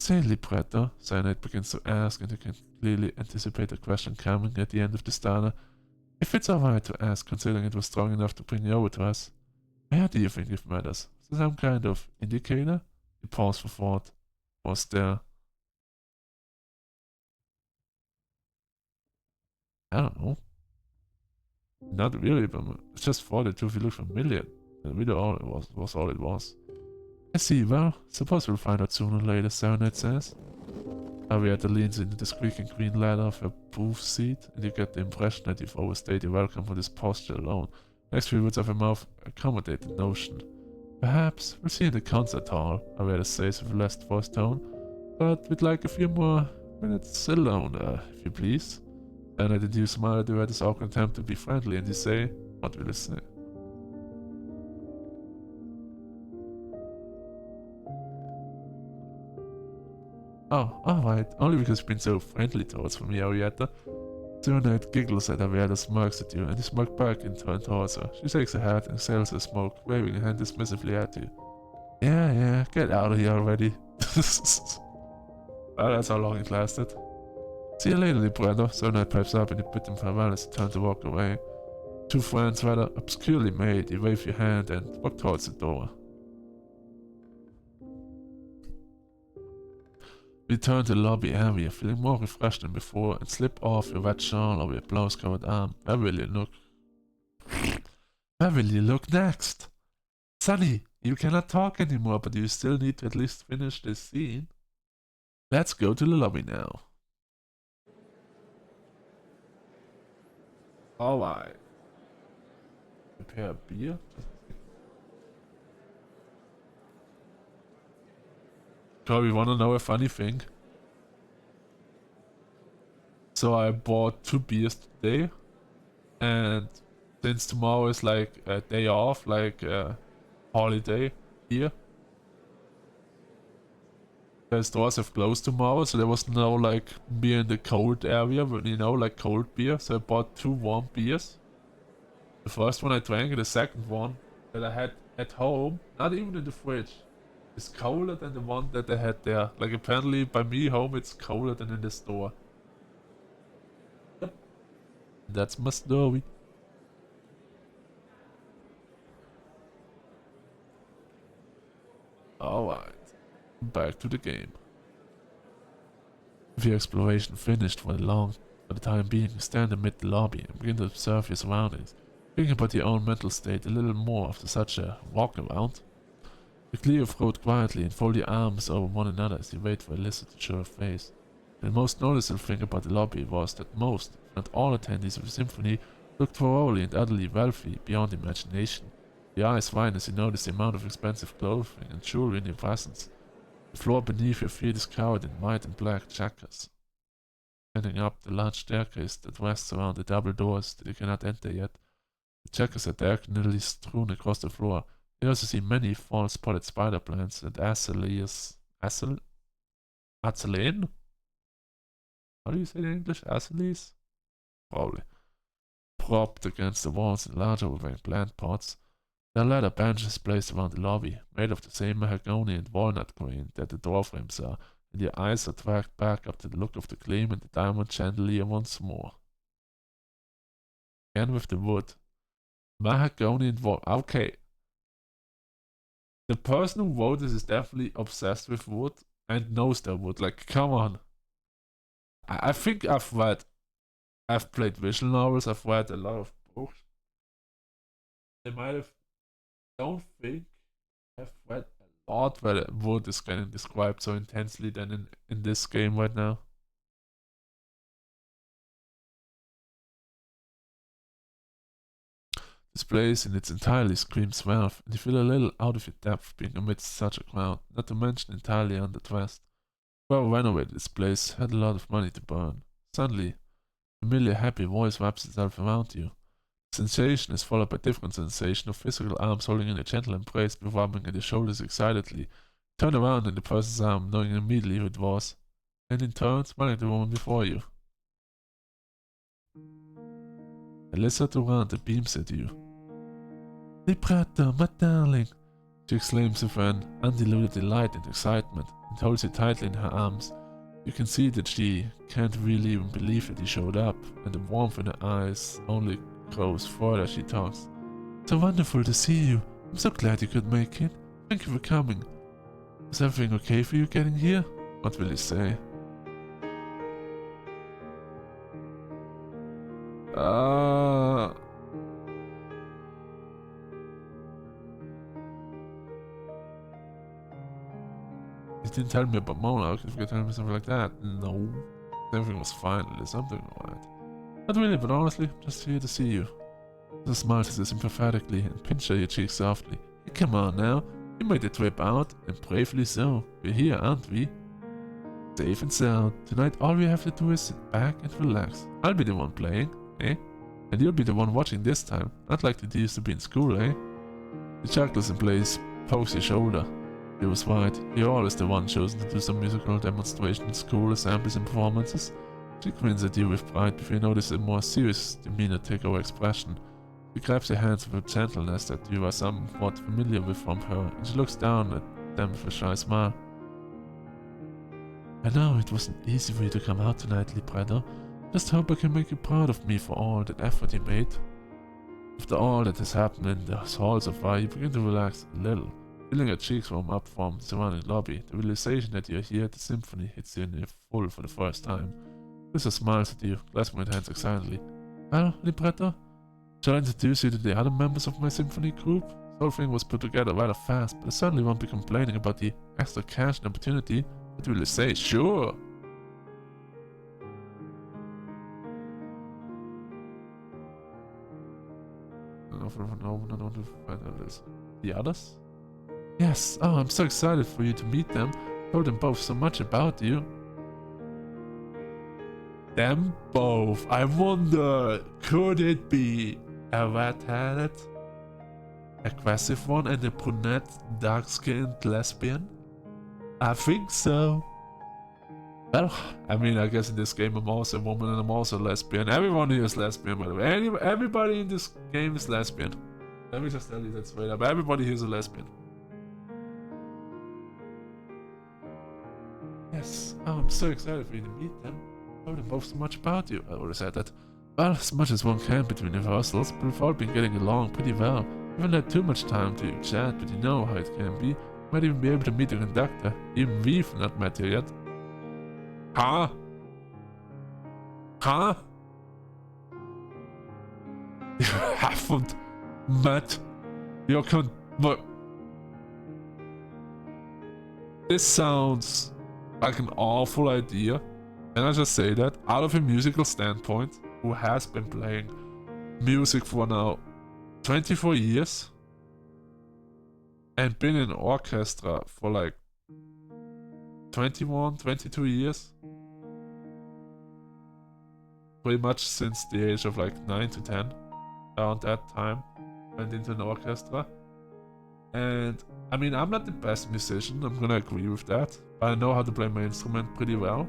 Say, Libretto, Serenade begins to ask, and you can clearly anticipate a question coming at the end of the starter. If it's alright to ask, considering it was strong enough to bring you over to us, where do you think it matters? Is there some kind of indicator? He paused for thought. Was there? I don't know. Not really, but I just thought it would look familiar. And really all it was all it was. I see, well, suppose we'll find out sooner or later, Serenade says. Arietta leans into the squeaking green leather of her booth seat, and you get the impression that you've overstayed your welcome for this posture alone. Next few words of her mouth accommodate the notion. Perhaps we'll see in the concert hall, Arietta says with a less forced tone, but we'd like a few more minutes alone, if you please. And I did you smile at Arietta's awkward attempt to be friendly, and you say, what will you say? Oh, alright, only because you've been so friendly towards me, Arietta. Serenade giggles at Arietta, smirks at you, and you smirk back in turn towards her. She shakes her head and exhales her smoke, waving a hand dismissively at you. Yeah, get out of here already. Well, that's how long it lasted. See you later, Libretto. Serenade pipes up and you bid them farewell as you turn to walk away. Two friends, rather obscurely made, you wave your hand and walk towards the door. You turn to the lobby area, feeling more refreshed than before, and slip off your red shawl over your blouse-covered arm. Where will you look? Where will you look next? Sunny, you cannot talk anymore, but you still need to at least finish this scene. Let's go to the lobby now. Alright. Prepare a beer? Corey, wanna know a funny thing? So I bought 2 beers today, and since tomorrow is like a day off, like a holiday here, the stores have closed tomorrow, so there was no like beer in the cold area, but you know, like cold beer. So I bought 2 warm beers. The first one I drank, and the second one that I had at home, not even in the fridge, is colder than the one that I had there. Like apparently by me home it's colder than in the store. Yep. That's my story. Alright. Back to the game. With your exploration finished for the time being, you stand amid the lobby and begin to observe your surroundings, thinking about your own mental state a little more after such a walk around. You clear your throat quietly and fold your arms over one another as you wait for Alyssa to show her face. The most noticeable thing about the lobby was that most, if not all attendees of the symphony looked thoroughly and utterly wealthy beyond imagination. Your eyes widen as you notice the amount of expensive clothing and jewelry in your presence. The floor beneath your feet is covered in white and black checkers. Standing up the large staircase that rests around the double doors that you cannot enter yet, the checkers are diagonally strewn across the floor. You also see many fall-spotted spider plants and azaleas Acetylene? How do you say it in English? Aceles? Probably. Propped against the walls in large overhanging plant pots. There are leather benches placed around the lobby, made of the same mahogany and walnut grain that the door frames are, and your eyes are dragged back up to the look of the gleam and the diamond chandelier once more. Again with the wood. Mahogany and wood. Okay. The person who wrote this is definitely obsessed with wood and knows their wood. Like, come on. I think I've played visual novels, I've read a lot of books. They might have, don't think I've read a lot where wood is getting described so intensely than in this game right now. This place in its entirety screams wealth, and you feel a little out of your depth being amidst such a crowd, not to mention entirely underdressed. Whoever renovated this place had a lot of money to burn. Suddenly, a familiar happy voice wraps itself around you. The sensation is followed by different sensation of physical arms holding in a gentle embrace before rubbing at your shoulders excitedly. Turn around in the person's arm, knowing immediately who it was, and in turn smiling at the woman before you. Alyssa Durante beams at you. Libretto, my darling, she exclaims with an undiluted delight and excitement, and holds you tightly in her arms. You can see that she can't really even believe that he showed up, and the warmth in her eyes only grows further as she talks. So wonderful to see you. I'm so glad you could make it. Thank you for coming. Is everything okay for you getting here? What will you say? You didn't tell me about Mona. If you could tell me something like that. No. Everything was fine, Liz. I'm doing alright. Not really, but honestly, just here to see you. She smiles at you sympathetically and pinches your cheek softly. Hey, come on now. You made the trip out, and bravely so. We're here, aren't we? Safe and sound. Tonight all we have to do is sit back and relax. I'll be the one playing, eh? And you'll be the one watching this time. Not like it used to be in school, eh? He chuckles and plays, pokes your shoulder. He was right. You're always the one chosen to do some musical demonstration, school assemblies and performances. She grins at you with pride before you notice a more serious demeanor take over expression. She grabs your hands with a gentleness that you are somewhat familiar with from her, and she looks down at them with a shy smile. I know it wasn't easy for you to come out tonight, Libretto. Just hope I can make you proud of me for all that effort you made. After all that has happened in the hall so far, you begin to relax a little. Feeling your cheeks warm up from the surrounding lobby, the realization that you're here at the symphony hits you in the full for the first time. Lisa smiles at you, clasping her hands excitedly. Well, Libretto, shall I introduce you to the other members of my symphony group? This whole thing was put together rather fast, but I certainly won't be complaining about the extra cash and opportunity. What will you say? Sure! The others? Yes, oh, I'm so excited for you to meet them. Told them both so much about you. Them both. I wonder, could it be a red-headed, aggressive one and a brunette, dark-skinned lesbian? I think so. Well, I mean, I guess in this game I'm also a woman and I'm also a lesbian. Everyone here is lesbian, by the way. Everybody in this game is lesbian. Let me just tell you that straight up. Everybody here is a lesbian. Yes, oh, I'm so excited for you to meet them. I told them both so much about you. I already said that. Well, as much as one can between rehearsals, but we've all been getting along pretty well. We haven't had too much time to chat, but you know how it can be. Might even be able to meet the conductor. Even we've not met you yet. Huh? Huh? You haven't met your what? This sounds like an awful idea. And I just say that out of a musical standpoint, who has been playing music for now 24 years and been in orchestra for like 21, 22 years. Pretty much since the age of like 9 to 10, around that time, went into an orchestra. And I mean, I'm not the best musician, I'm gonna agree with that, but I know how to play my instrument pretty well.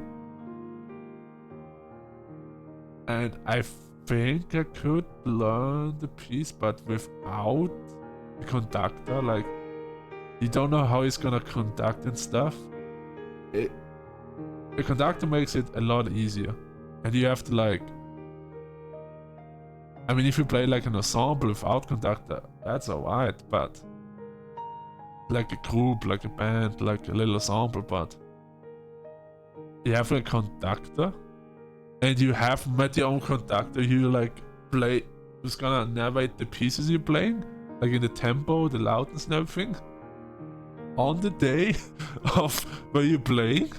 And I think I could learn the piece, but without the conductor, like, you don't know how he's gonna conduct and stuff. The conductor makes it a lot easier. And you have to, like, I mean, if you play like an ensemble without conductor, that's alright, but like a group, like a band, like a little ensemble, but you have a conductor and you have met your own conductor, you like play, who's gonna narrate the pieces you're playing, like in the tempo, the loudness and everything, on the day of where you're playing.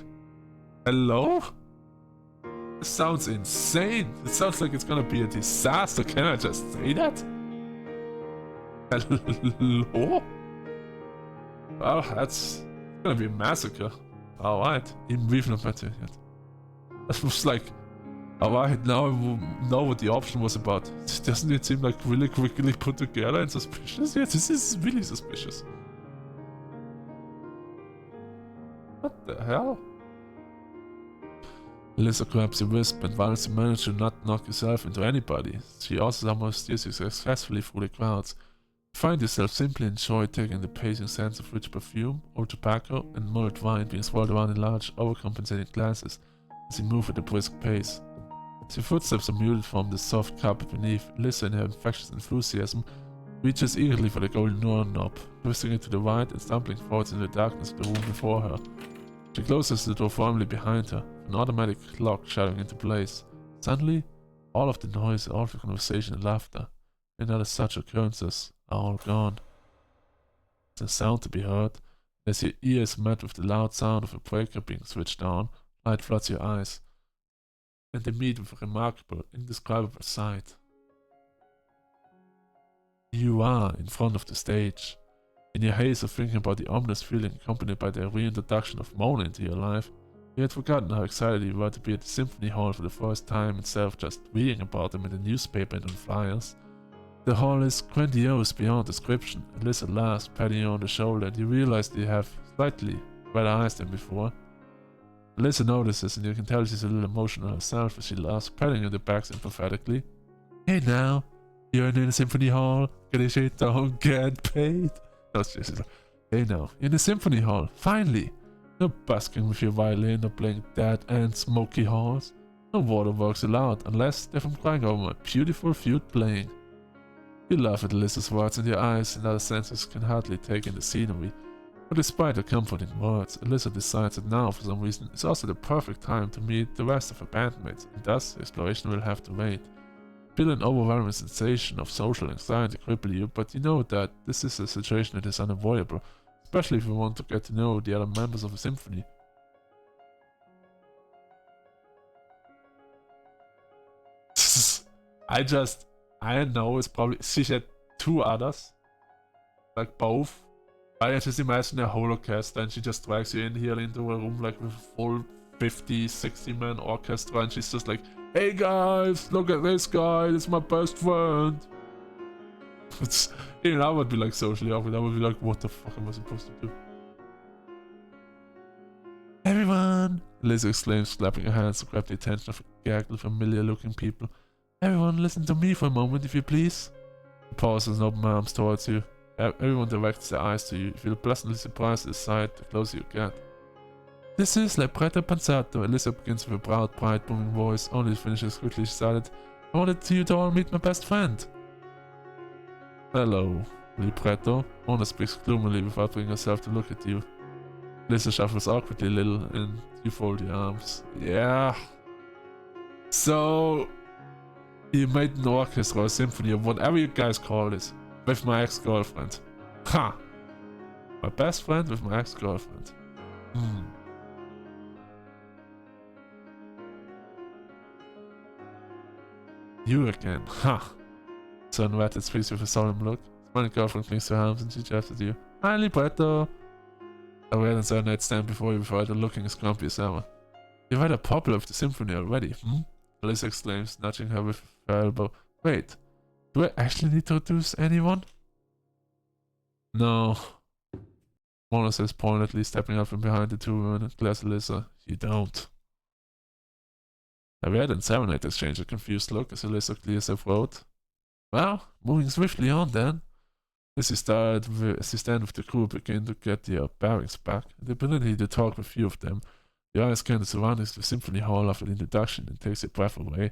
Hello? It sounds insane. It sounds like it's gonna be a disaster. Can I just say that? Hello? Well, that's gonna be a massacre. Alright, even we've not met it yet. That was like, alright, now I know what the option was about. Doesn't it seem like really quickly put together and suspicious? Yeah, this is really suspicious. What the hell? Alyssa grabs your wrist and while you manage to not knock yourself into anybody, she also somehow steers you successfully through the crowds. You find yourself simply enjoy taking the pacing scents of rich perfume, old tobacco, and mulled wine being swirled around in large, overcompensating glasses as you move at a brisk pace. As your footsteps are muted from the soft carpet beneath, Alyssa in her infectious enthusiasm reaches eagerly for the golden doorknob, twisting it to the right and stumbling forwards into the darkness of the room before her. She closes the door firmly behind her, an automatic lock shouting into place. Suddenly, all of the noise, all of the conversation and laughter, and other such occurrences are all gone. There's a sound to be heard, as your ears met with the loud sound of a breaker being switched on, light floods your eyes, and they meet with a remarkable, indescribable sight. You are in front of the stage. In your haze of thinking about the ominous feeling accompanied by the reintroduction of Mona into your life, you had forgotten how excited you were to be at the Symphony Hall for the first time instead of just reading about them in the newspaper and on flyers. The hall is grandiose beyond description. Alyssa laughs, patting you on the shoulder, and you realize that you have slightly redder eyes than before. Alyssa notices, and you can tell she's a little emotional herself as she laughs, patting you on the back sympathetically. Hey now, you're in the Symphony Hall, getting shit don't get paid. No, she's like, hey now, you're in the Symphony Hall, finally! No busking with your violin or playing dead and smoky halls. No waterworks allowed, unless they're from crying over my beautiful flute playing. You laugh at Alyssa's words, and your eyes and other senses can hardly take in the scenery. But despite her comforting words, Alyssa decides that now, for some reason, is also the perfect time to meet the rest of her bandmates, and thus exploration will have to wait. Feel an overwhelming sensation of social anxiety cripple you, but you know that this is a situation that is unavoidable, especially if you want to get to know the other members of a symphony. I know it's probably, she had two others, like both. I just imagine a whole orchestra and she just drags you in here into a room like with a full 50, 60 man orchestra and she's just like, hey guys, look at this guy, this is my best friend. It's, you know, I would be like socially awkward, I would be like, what the fuck am I supposed to do? Everyone, Liz exclaims, clapping her hands to grab the attention of a gaggle of familiar looking people. Everyone listen to me for a moment, if you please. He pauses and opens my arms towards you. Everyone directs their eyes to you. You feel pleasantly surprised at the sight the closer you get. This is Libretto Pensato. Alyssa begins with a proud, bright, booming voice, only to finish as quickly she started. I wanted you to all meet my best friend. Hello, Libretto. Mona speaks gloomily without bringing herself to look at you. Alyssa shuffles awkwardly a little and you fold your arms. Yeah. So, you made an orchestra or a symphony or whatever you guys call this with my ex-girlfriend. Ha! My best friend with my ex-girlfriend. You again, ha! Son Ratted speaks with a solemn look. Smiling girlfriend clings to her arms and she jabs at you. Hi, Libretto! I read and said I'd stand before you before either looking as grumpy as ever. You're rather popular with the symphony already, Alyssa exclaims, nudging her with her elbow. Wait, do I actually need to introduce anyone? No. Mona says pointedly, stepping up from behind the two women and glares at Alyssa. You don't. A red and Serenade exchange a confused look as Alyssa clears her throat. Well, moving swiftly on then. As you stand with the crew, begin to get their bearings back. The ability to talk with few of them. The eyes scan the surroundings of the symphony hall after the introduction and takes your breath away.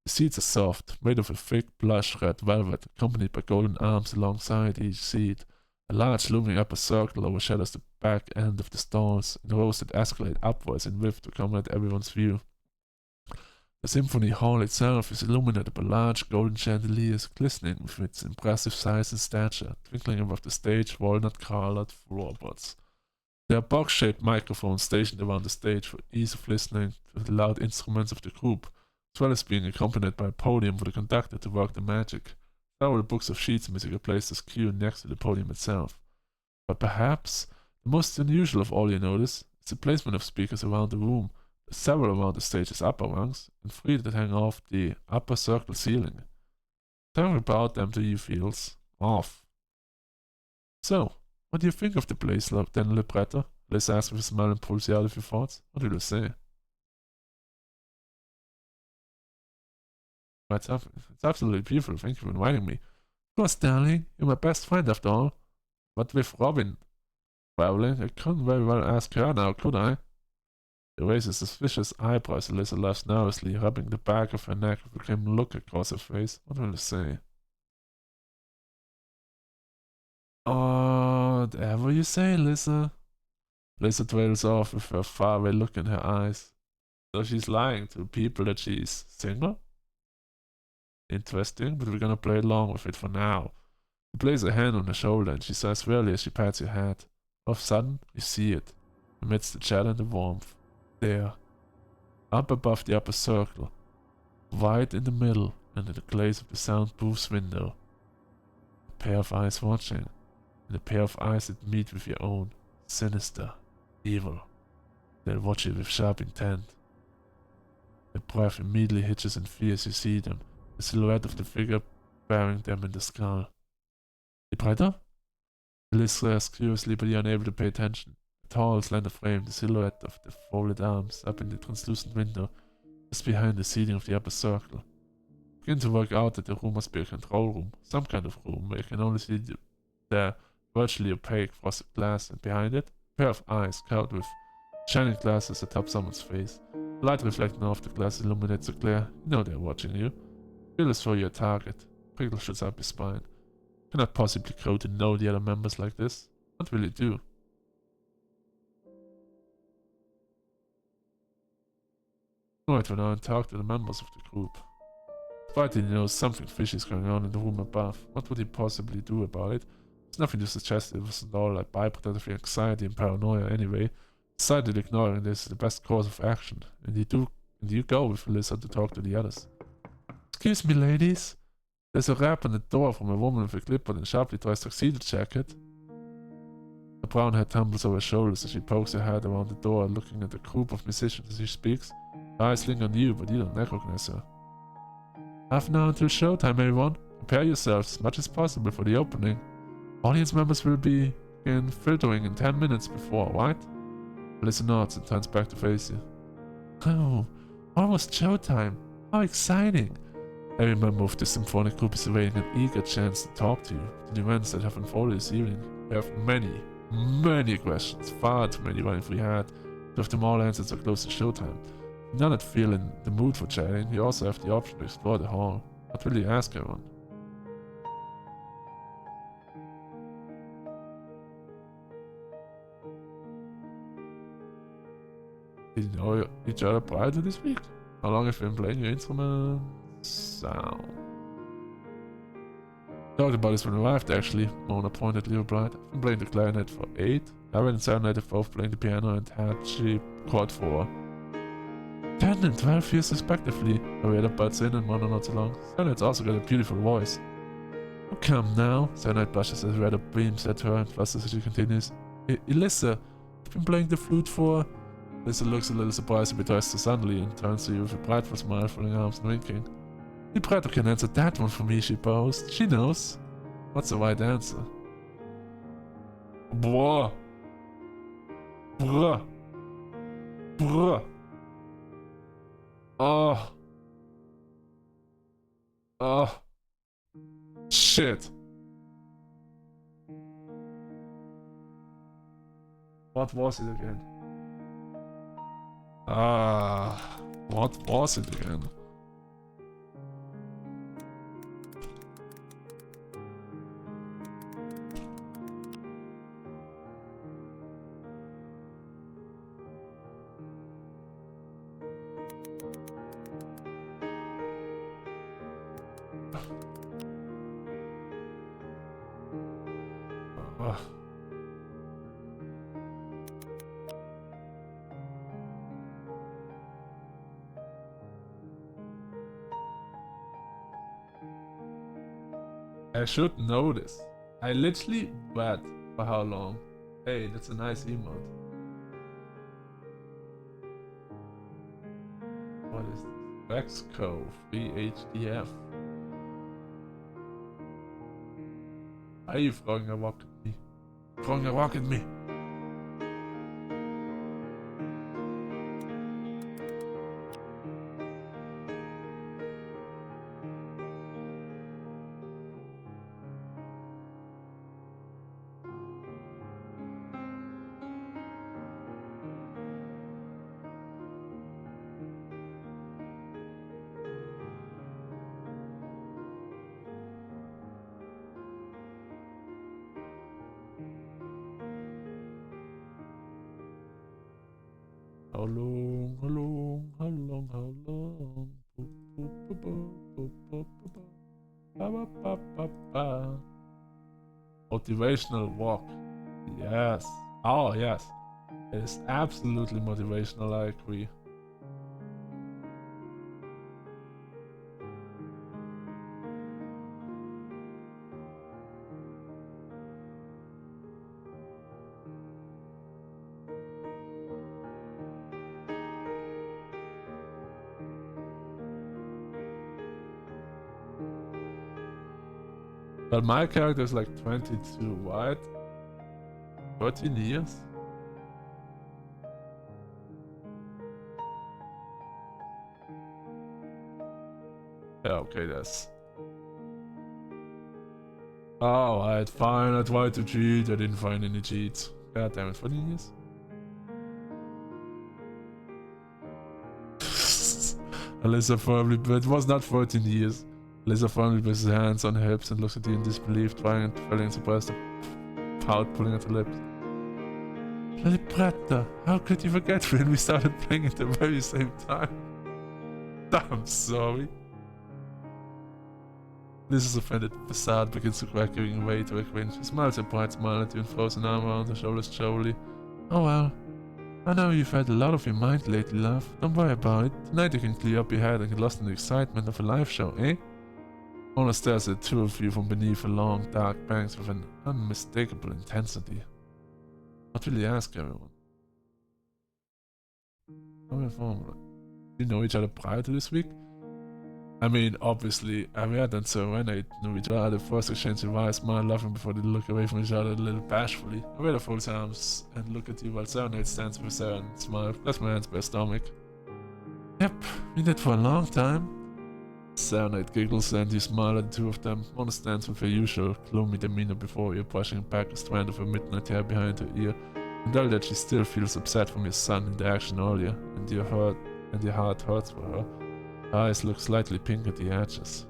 The seats are soft, made of a thick, blush red velvet, accompanied by golden arms alongside each seat. A large looming upper circle overshadows the back end of the stalls, and rows that escalate upwards in width to accommodate everyone's view. The symphony hall itself is illuminated by large golden chandeliers, glistening with its impressive size and stature, twinkling above the stage walnut-colored floorboards. There are box-shaped microphones stationed around the stage for ease of listening to the loud instruments of the group, as well as being accompanied by a podium for the conductor to work the magic. Several books of sheets music are placed askew next to the podium itself. But perhaps the most unusual of all you notice is the placement of speakers around the room, several around the stage's upper rungs, and 3 that hang off the upper circle ceiling. Something about them to you feels off. So, what do you think of the place, then, libretto? Let's ask with a smile and pulls you out of your thoughts. What do you say? It's absolutely beautiful. Thank you for inviting me. Of course, darling. You're my best friend after all. What with Robin? Traveling? I couldn't very well ask her now, could I? She raises suspicious eyebrows. Alyssa laughs nervously, rubbing the back of her neck with a grim look across her face. What will I say? Whatever you say, Alyssa. Alyssa trails off with her faraway look in her eyes. So she's lying to people that she's single? Interesting, but we're gonna play along with it for now. She places a hand on her shoulder and she sighs wearily as she pats your head. All of a sudden, you see it, amidst the chatter and the warmth. There, up above the upper circle, right in the middle and in the glaze of the soundproof's window. A pair of eyes watching, and a pair of eyes that meet with your own, sinister, evil. They'll watch you with sharp intent. Your breath immediately hitches in fear as you see them, the silhouette of the figure bearing them in the skull. Libretto? Alyssa asks curiously, but you're unable to pay attention. The tall, slender frame, the silhouette of the folded arms up in the translucent window, just behind the ceiling of the upper circle. Begin to work out that the room must be a control room, some kind of room where you can only see the virtually opaque frosted glass, and behind it, a pair of eyes covered with shining glasses atop someone's face. The light reflecting off the glass illuminates the glare. You know they're watching you. Feel as though you're a target. Prickle shoots up your spine. You cannot possibly grow to know the other members like this. What will you do? Right for now and talk to the members of the group. Despite that he knows something fishy is going on in the room above, what would he possibly do about it? There's nothing to suggest it wasn't all like byproduct of anxiety and paranoia anyway. Decided ignoring this is the best course of action, and you go with Alyssa to talk to the others. Excuse me, ladies. There's a rap on the door from a woman with a clipboard and sharply dressed tuxedo jacket. The brown head tumbles over her shoulders as she pokes her head around the door, looking at the group of musicians as she speaks. Her eyes linger on you, but you don't recognize her. Half an hour until showtime, everyone. Prepare yourselves as much as possible for the opening. Audience members will begin filtering in 10 minutes before, right? Alyssa nods and turns back to face you. Oh, almost showtime. How exciting. Every member of the symphonic group is awaiting an eager chance to talk to you. The events that have unfolded this evening. We have many questions, far too many running through your head. To have them all answered so close to showtime. If you're not feeling the mood for chatting, you also have the option to explore the hall. What will you ask everyone? Did you know each other prior to this week? How long have you been playing your instrument? Sound. Talked about this when I arrived actually, Mona pointedly replied. I've been playing the clarinet for 8. Aaron and Serenade are both playing the piano and Hachi chord for 10 and 12 years respectively. Arietta butts in and Mona nods along. Serenade's also got a beautiful voice. Oh, come now, Serenade blushes as Arietta beams at her and flusters as she continues. Alyssa, you've been playing the flute for... Alyssa looks a little surprised and returns to suddenly and turns to you with a prideful smile, folding arms and winking. Libretto can answer that one for me, she boasts. She knows. What's the right answer? Bruh. Bruh. Bruh. Oh. Oh. Shit. What was it again? What was it again? I should know this. I literally wait for how long? Hey, that's a nice emote. What is this? Vexco 3HDF. Are you throwing a rock at me? Throwing a rock at me? How long, how long, how long, how long? Motivational walk. Yes. Oh, yes. It is absolutely motivational, I agree. But my character is like 22, right? 13 years? Yeah, okay, that's... Alright, fine, I tried to cheat, I didn't find any cheats. God damn it, 14 years? Alyssa firmly, but it was not 14 years. Alyssa firmly puts his hands on her hips and looks at you in disbelief, trying and failing surprised to pout, pulling at her lips. Bloody Prata, how could you forget when we started playing at the very same time? I'm sorry. Alyssa's offended facade begins to crack, giving way to a grin. She smiles a bright smile at you and throws an arm around her shoulders slowly. Oh well. I know you've had a lot of your mind lately, love. Don't worry about it. Tonight you can clear up your head and get lost in the excitement of a live show, eh? Mona stares at the two of you from beneath her long, dark bangs with an unmistakable intensity. What will you ask everyone? You know each other prior to this week? I mean, obviously, Ariad and Serenade knew each other. The first exchange of eyes, smile laughing before they look away from each other a little bashfully. Ariad folds her arms and look at you while Serenade stands with Sarah and smiles. That's my hands by her stomach. Yep, we did for a long time. Serenade giggles and you smile at the two of them. Mona stands with her usual gloomy demeanor before you, brushing back a strand of her midnight hair behind her ear. You tell that she still feels upset from your son in the action earlier, and your heart hurts for her. Her eyes look slightly pink at the edges.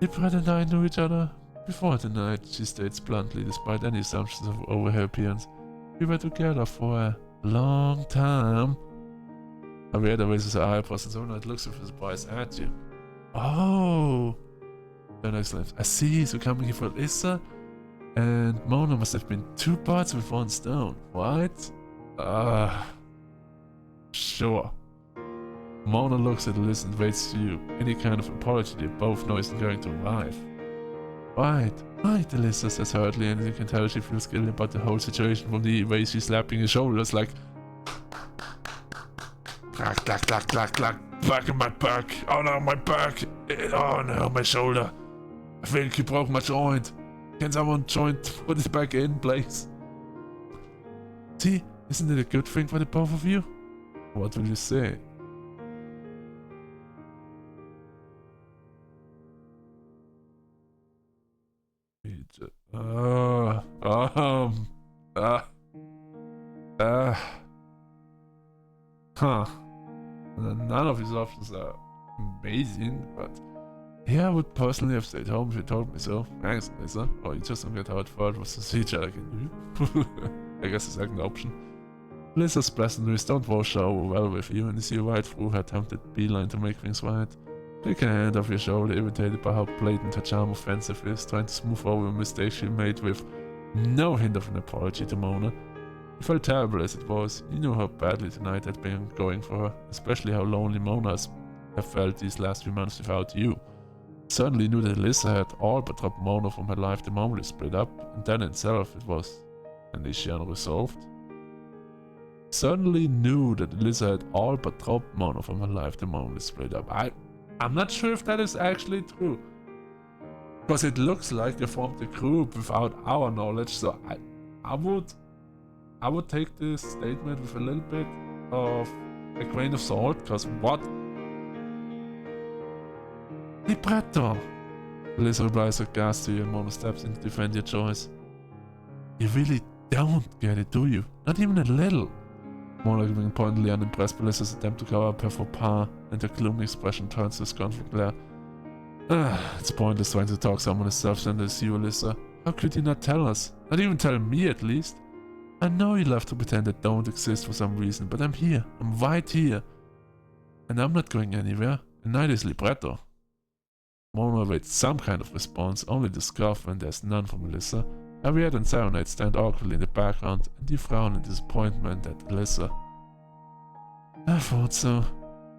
Your brother and I knew each other before tonight, she states bluntly, despite any assumptions over her appearance. We were together for a long time. Arietta raises her eyebrows and Serenade looks with surprise at you. Oh! Then exclaims, I see, so coming here for Alyssa? And Mona must have been two birds with one stone, right? Sure. Mona looks at Alyssa and waits for you. Any kind of apology they both know isn't going to arrive. Right, Alyssa says hurriedly, and you can tell she feels guilty about the whole situation from the way she's slapping his shoulders like... Clack, clack, clack, clack, clack. Back in my back. Oh no, my back. Oh no, my shoulder. I think you broke my joint. Can someone join to put it back in, please? See, isn't it a good thing for the both of you? What will you say? Uh, um, uh, uh, huh. None of his options are amazing, but yeah, I would personally have stayed home if you told me so. Thanks, Lisa. Or you just don't get how it felt was to see each other again, do you? I guess the second option. Lisa's pleasantries don't wash over well with you, and you see right through her attempted beeline to make things right. Take a hand off your shoulder, irritated by how blatant her charm offensive is, trying to smooth over a mistake she made with no hint of an apology to Mona. You felt terrible as it was. You knew how badly tonight had been going for her, especially how lonely Mona has felt these last few months without you. Certainly knew that Alyssa had all but dropped Mona from her life the moment they split up, and then in itself it was an issue unresolved. Certainly knew that Alyssa had all but dropped Mona from her life the moment they split up. I'm not sure if that is actually true, because it looks like they formed a group without our knowledge. So I would take this statement with a little bit of a grain of salt, because what? Libretto! Liz replies aghast to you and Mona steps in to defend your choice. You really don't get it, do you? Not even a little. Mona giving pointedly unimpressed by Liz's attempt to cover up her faux pas, and her gloomy expression turns to scornful glare. It's pointless trying to talk someone as self-centered as you, Alyssa. How could you not tell us? Not even tell me, at least. I know you love to pretend I don't exist for some reason, but I'm here. I'm right here. And I'm not going anywhere, and neither is Libretto. Mona awaits some kind of response, only to scoff when there's none from Alyssa. Harriet and Serenade stand awkwardly in the background, and you frown in disappointment at Alyssa. I thought so.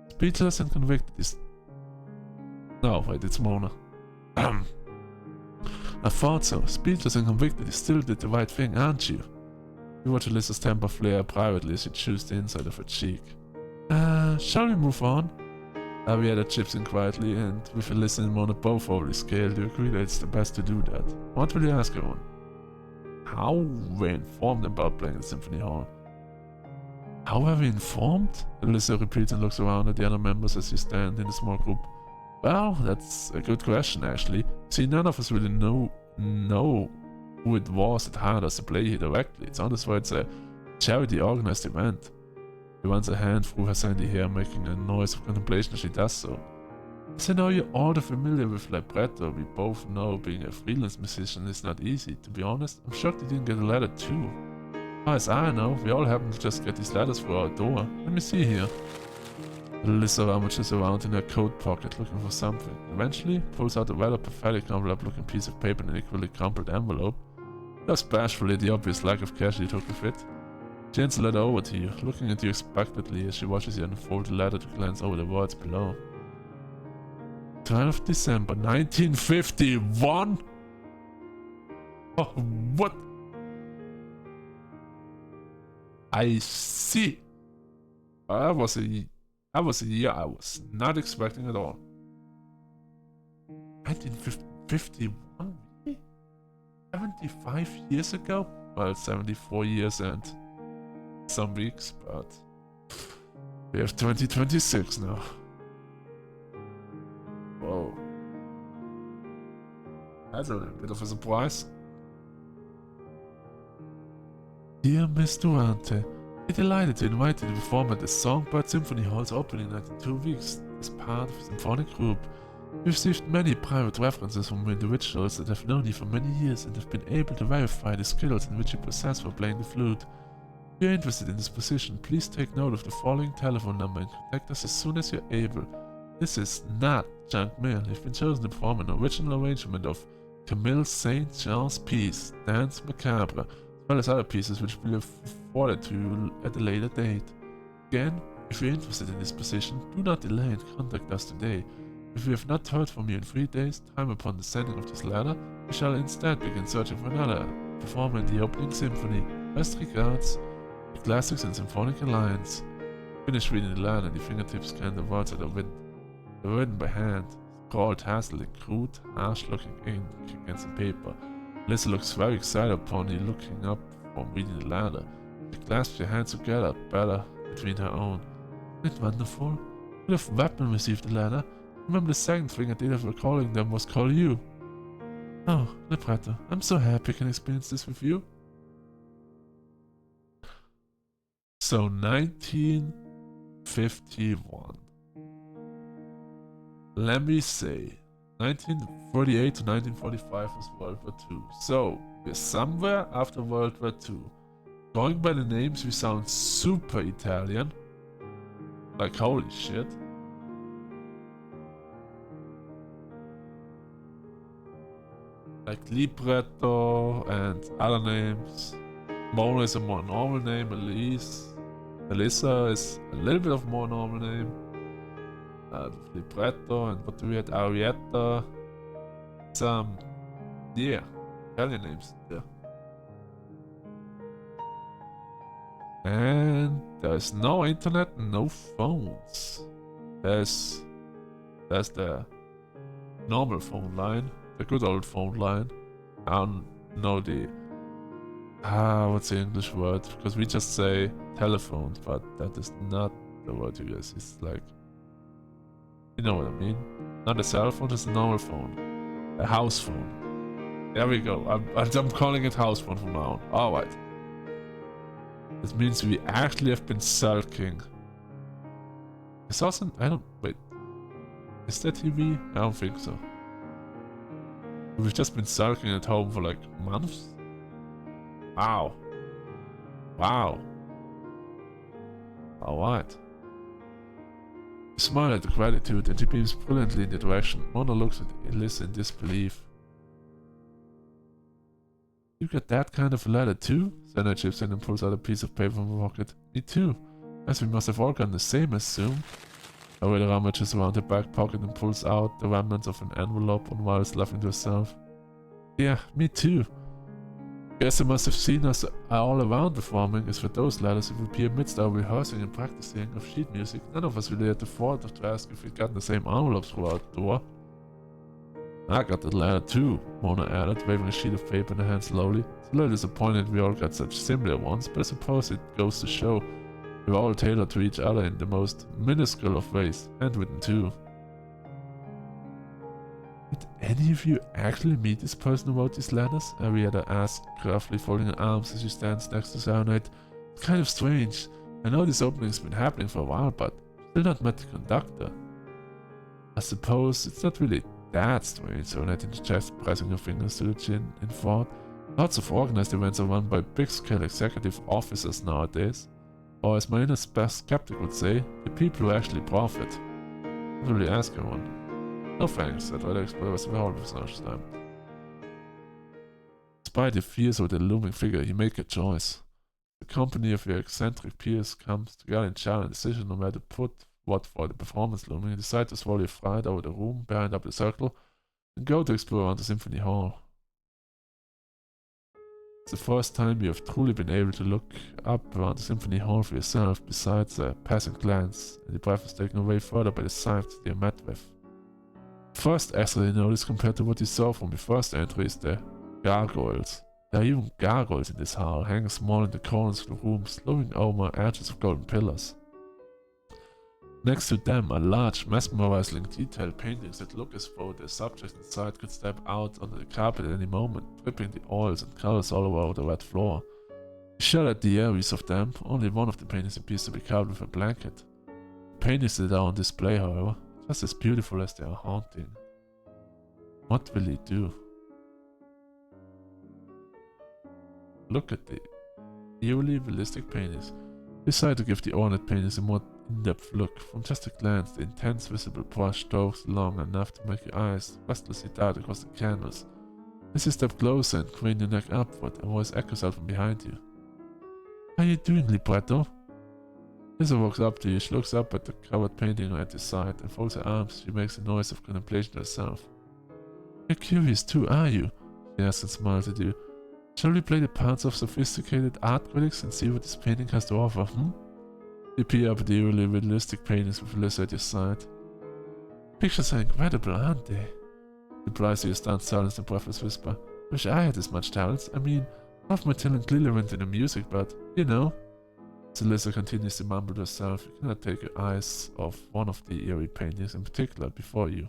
Speechless and convicted is... No, wait, it's Mona. I thought so. Speechless and convicted, you still did the right thing, aren't you? You watch Alyssa's temper flare privately as she chews the inside of her cheek. Shall we move on? Arietta chips in quietly, and with Alyssa and Mona both overly scaled, you agree that it's the best to do that. What will you ask everyone? How were informed about playing at Symphony Hall? How were we informed? Alyssa repeats and looks around at the other members as you stand in a small group. Well, that's a good question, actually. See, none of us really know who it was that hired us to play here directly. It's honest why it's a charity organized event. She runs a hand through her sandy hair, making a noise of contemplation as she does so. As I know you're all familiar with Libretto, we both know being a freelance musician is not easy. To be honest, I'm shocked you didn't get a letter too. As far as I know, we all happen to just get these letters through our door. Let me see here. Alyssa rummages around in her coat pocket looking for something. Eventually, pulls out a rather pathetic envelope-looking piece of paper in an equally crumpled envelope. Just bashfully the obvious lack of care she took with it. She hands the letter over to you, looking at you expectantly as she watches you unfold the letter to glance over the words below. 12th December 1951? Oh, what? I see. That was a year I was not expecting at all. 1951? 75 years ago? Well, 74 years and some weeks, but we have 2026 now. Whoa. That's a bit of a surprise. Dear Miss Durante, we're delighted to invite you to perform at the Songbird Symphony Hall's opening night in 2 weeks as part of a symphonic group. We've received many private references from individuals that have known you for many years and have been able to verify the skills in which you possess for playing the flute. If you're interested in this position, please take note of the following telephone number and contact us as soon as you're able. This is not junk mail. You've been chosen to perform an original arrangement of Camille Saint-Jean's piece, Dance Macabre, as well as other pieces which will be forwarded to you at a later date. Again, if you're interested in this position, do not delay and contact us today. If we have not heard from you in 3 days' time upon the sending of this letter, we shall instead begin searching for another performer in the opening symphony. Best regards, the Classics and Symphonic Alliance. Finish reading the letter and your fingertips scan the words that are written. They're written by hand, scrawled hastily in crude, harsh-looking ink against the paper. Lisa looks very excited upon you looking up from reading the letter. She clasps your hands together, better between her own. Isn't it wonderful? Could have Weapon received the letter. Remember the second thing I did after calling them was call you. Oh, Libretto, I'm so happy I can experience this with you. So 1951. Let me say 1948 to 1945 was World War II. So we're somewhere after World War II. Going by the names, we sound super Italian. Like holy shit. Like Libretto and other names. Mona is a more normal name, Elisa is a little bit of a more normal name. Libretto, and what do we have? Arietta. Some, yeah, Italian names. Yeah. And there's no internet, no phones. There's the normal phone line, the good old phone line. I don't know the what's the English word? Because we just say telephone, but that is not the word, you guys. It's like, you know what I mean? Not a cell phone, it's a normal phone. A house phone. There we go. I'm calling it house phone from now on. Alright. This means we actually have been sulking. It's also, wait. Is that TV? I don't think so. We've just been sulking at home for like months? Wow. Wow. Alright. You smile at the gratitude and he beams brilliantly in the direction. Mona looks at Elisa in disbelief. You got that kind of a letter too? Senna chips in and pulls out a piece of paper from her pocket. Me too. As we must have all gotten the same, I assume. Aurelia rummages around her back pocket and pulls out the remnants of an envelope and while laughing to herself. Yeah, me too. Guess they must have seen us all around performing, as for those letters it would be amidst our rehearsing and practicing of sheet music. None of us really had the thought to ask if we'd gotten the same envelopes throughout the door. I got that letter too, Mona added, waving a sheet of paper in her hand slowly. It's a little disappointed we all got such similar ones, but I suppose it goes to show we were all tailored to each other in the most minuscule of ways, handwritten too. Did any of you actually meet this person who wrote these letters? Arietta asked, gruffly folding her arms as she stands next to Serenade. It's kind of strange. I know this opening's been happening for a while, but still not met the conductor. I suppose it's not really that strange, Serenade interjected, pressing her fingers to the chin in thought. Lots of organized events are run by big-scale executive officers nowadays. Or as my inner skeptic would say, the people who actually profit. Don't really ask anyone. No thanks, I'd rather explore the whole of such time. Despite your fears of the looming figure, you make a choice. The company of your eccentric peers comes together in challenge decision on where to put what for the performance looming. You decide to swallow your fright over the room behind up the circle and go to explore around the Symphony Hall. It's the first time you have truly been able to look up around the Symphony Hall for yourself, besides a passing glance, and your breath is taken away further by the sights you're met with. First extra you notice compared to what you saw from your first entry is the gargoyles. There are even gargoyles in this hall, hanging small in the corners of the rooms, looming over edges of golden pillars. Next to them are large, mesmerizingly detailed paintings that look as though the subject inside could step out onto the carpet at any moment, dripping the oils and colors all over the red floor. You shudder at the areas of them. Only one of the paintings appears to be covered with a blanket. The paintings that are on display, however, just as beautiful as they are haunting. What will he do? Look at the eerily realistic paintings. Decide to give the ornate paintings a more in-depth look. From just a glance, the intense visible brush strokes long enough to make your eyes restlessly dart across the canvas. As you step closer and crane your neck upward, a voice echoes out from behind you. How are you doing, Libretto? Lisa walks up to you. She looks up at the covered painting at your side and folds her arms. She makes a noise of contemplation to herself. You're curious too, are you? She asks and smiles at you. Shall we play the parts of sophisticated art critics and see what this painting has to offer, You peer up at the eerily realistic paintings with Lisa at your side. Pictures are incredible, aren't they? Replies to your stunned silence in a breathless whisper. Wish I had as much talent. I mean, half my talent clearly went into music, but, you know. Alyssa continues to mumble to herself. You cannot take your eyes off one of the eerie paintings in particular before you.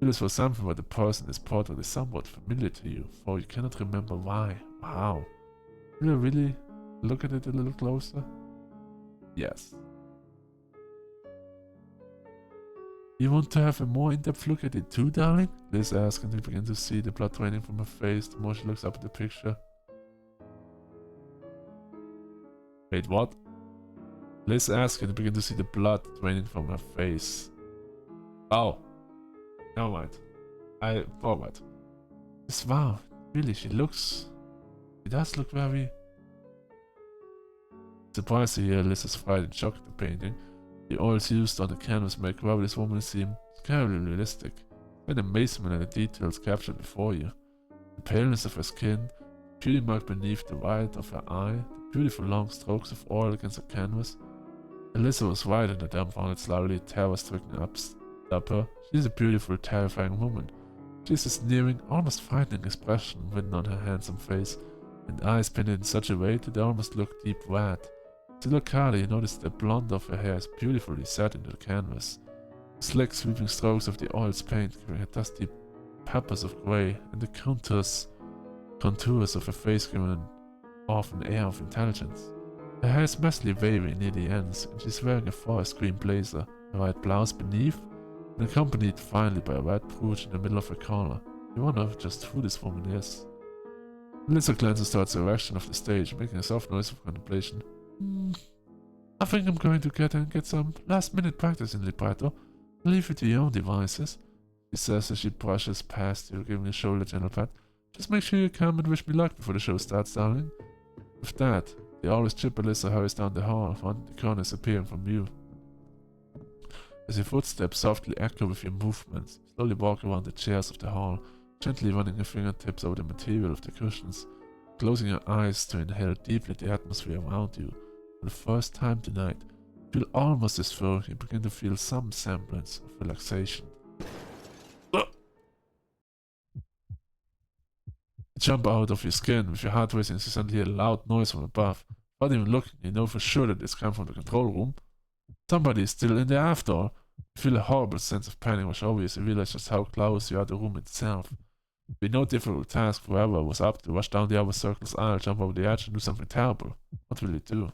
It is for something where the person is portrait is somewhat familiar to you, for you cannot remember why. Wow. Will you really look at it a little closer? Yes. You want to have a more in-depth look at it too, darling? Liz asks, and you begin to see the blood draining from her face the more she looks up at the picture. Wait, what? Liz asks, and you begin to see the blood draining from her face. Oh. Never mind. Forward. Wow, really, she does look very surprised to hear Liz's frightened shock at the painting. The oils used on the canvas make this woman seem scarily realistic, with amazement at the details captured before you. The paleness of her skin, the beauty mark beneath the white of her eye, the beautiful long strokes of oil against the canvas. Alyssa was right and the dumbfounded, slightly terror-stricken up her. She is a beautiful, terrifying woman. She has a sneering, almost frightening expression written on her handsome face, and eyes painted in such a way that they almost look deep red. As you look harder, you notice the blonde of her hair is beautifully set into the canvas. The slick, sweeping strokes of the oil's paint giving a dusty peppers of grey, and the contours of her face giving off an air of intelligence. Her hair is mostly wavy near the ends, and she's wearing a forest green blazer, a white blouse beneath, and accompanied finally by a red brooch in the middle of her collar. You wonder just who this woman is. Alyssa glances towards the direction of the stage, making a soft noise of contemplation. I think I'm going to get some last-minute practice in libretto. Leave it to your own devices, she says as she brushes past you, giving a shoulder gentle pat. Just make sure you come and wish me luck before the show starts, darling. With that, the always chip Alyssa hurries down the hall, finding the corners appearing from view. As your footsteps softly echo with your movements, you slowly walk around the chairs of the hall, gently running your fingertips over the material of the cushions, closing your eyes to inhale deeply the atmosphere around you. For the first time tonight, you feel almost as though you begin to feel some semblance of relaxation. You jump out of your skin with your heart racing as you suddenly hear a loud noise from above. Without even looking, you know for sure that it's come from the control room. Somebody is still in there after all. You feel a horrible sense of panic wash over you as you realize just how close you are to the room itself. It would be no difficult task for whoever was up to rush down the other circle's aisle, jump over the edge, and do something terrible. What will you do?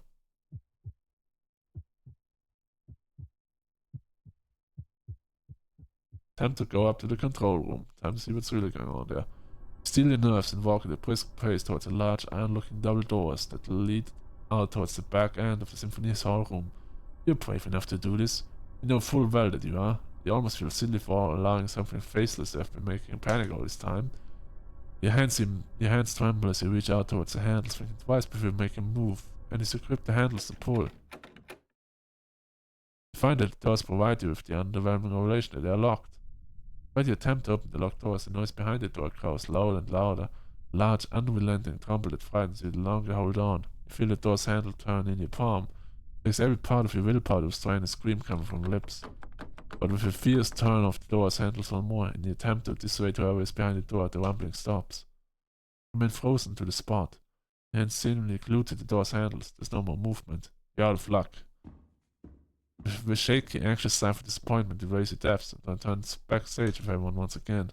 Time to go up to the control room. Time to see what's really going on there. Steel your nerves and walk at a brisk pace towards the large iron-looking double doors that lead out towards the back end of the Symphony's hall room. You're brave enough to do this. You know full well that you are. You almost feel silly for allowing something faceless to have been making a panic all this time. Your hands tremble as you reach out towards the handles, thinking twice before you make a move, and as you grip the handles to pull. You find that the doors provide you with the underwhelming revelation that they are locked. When you attempt to open the locked doors, the noise behind the door grows louder and louder. A large, unrelenting rumble that frightens you the longer you hold on. You feel the door's handle turn in your palm. It takes every part of your willpower to restrain a scream coming from your lips. But with a fierce turn of the door's handles one more, in the attempt to dissuade whoever is behind the door, the rumbling stops. You remain frozen to the spot. Your hands seemingly glued to the door's handles. There's no more movement. You're out of luck. With a shaky, anxious sigh of disappointment, you raise your depths and then turn backstage with everyone once again.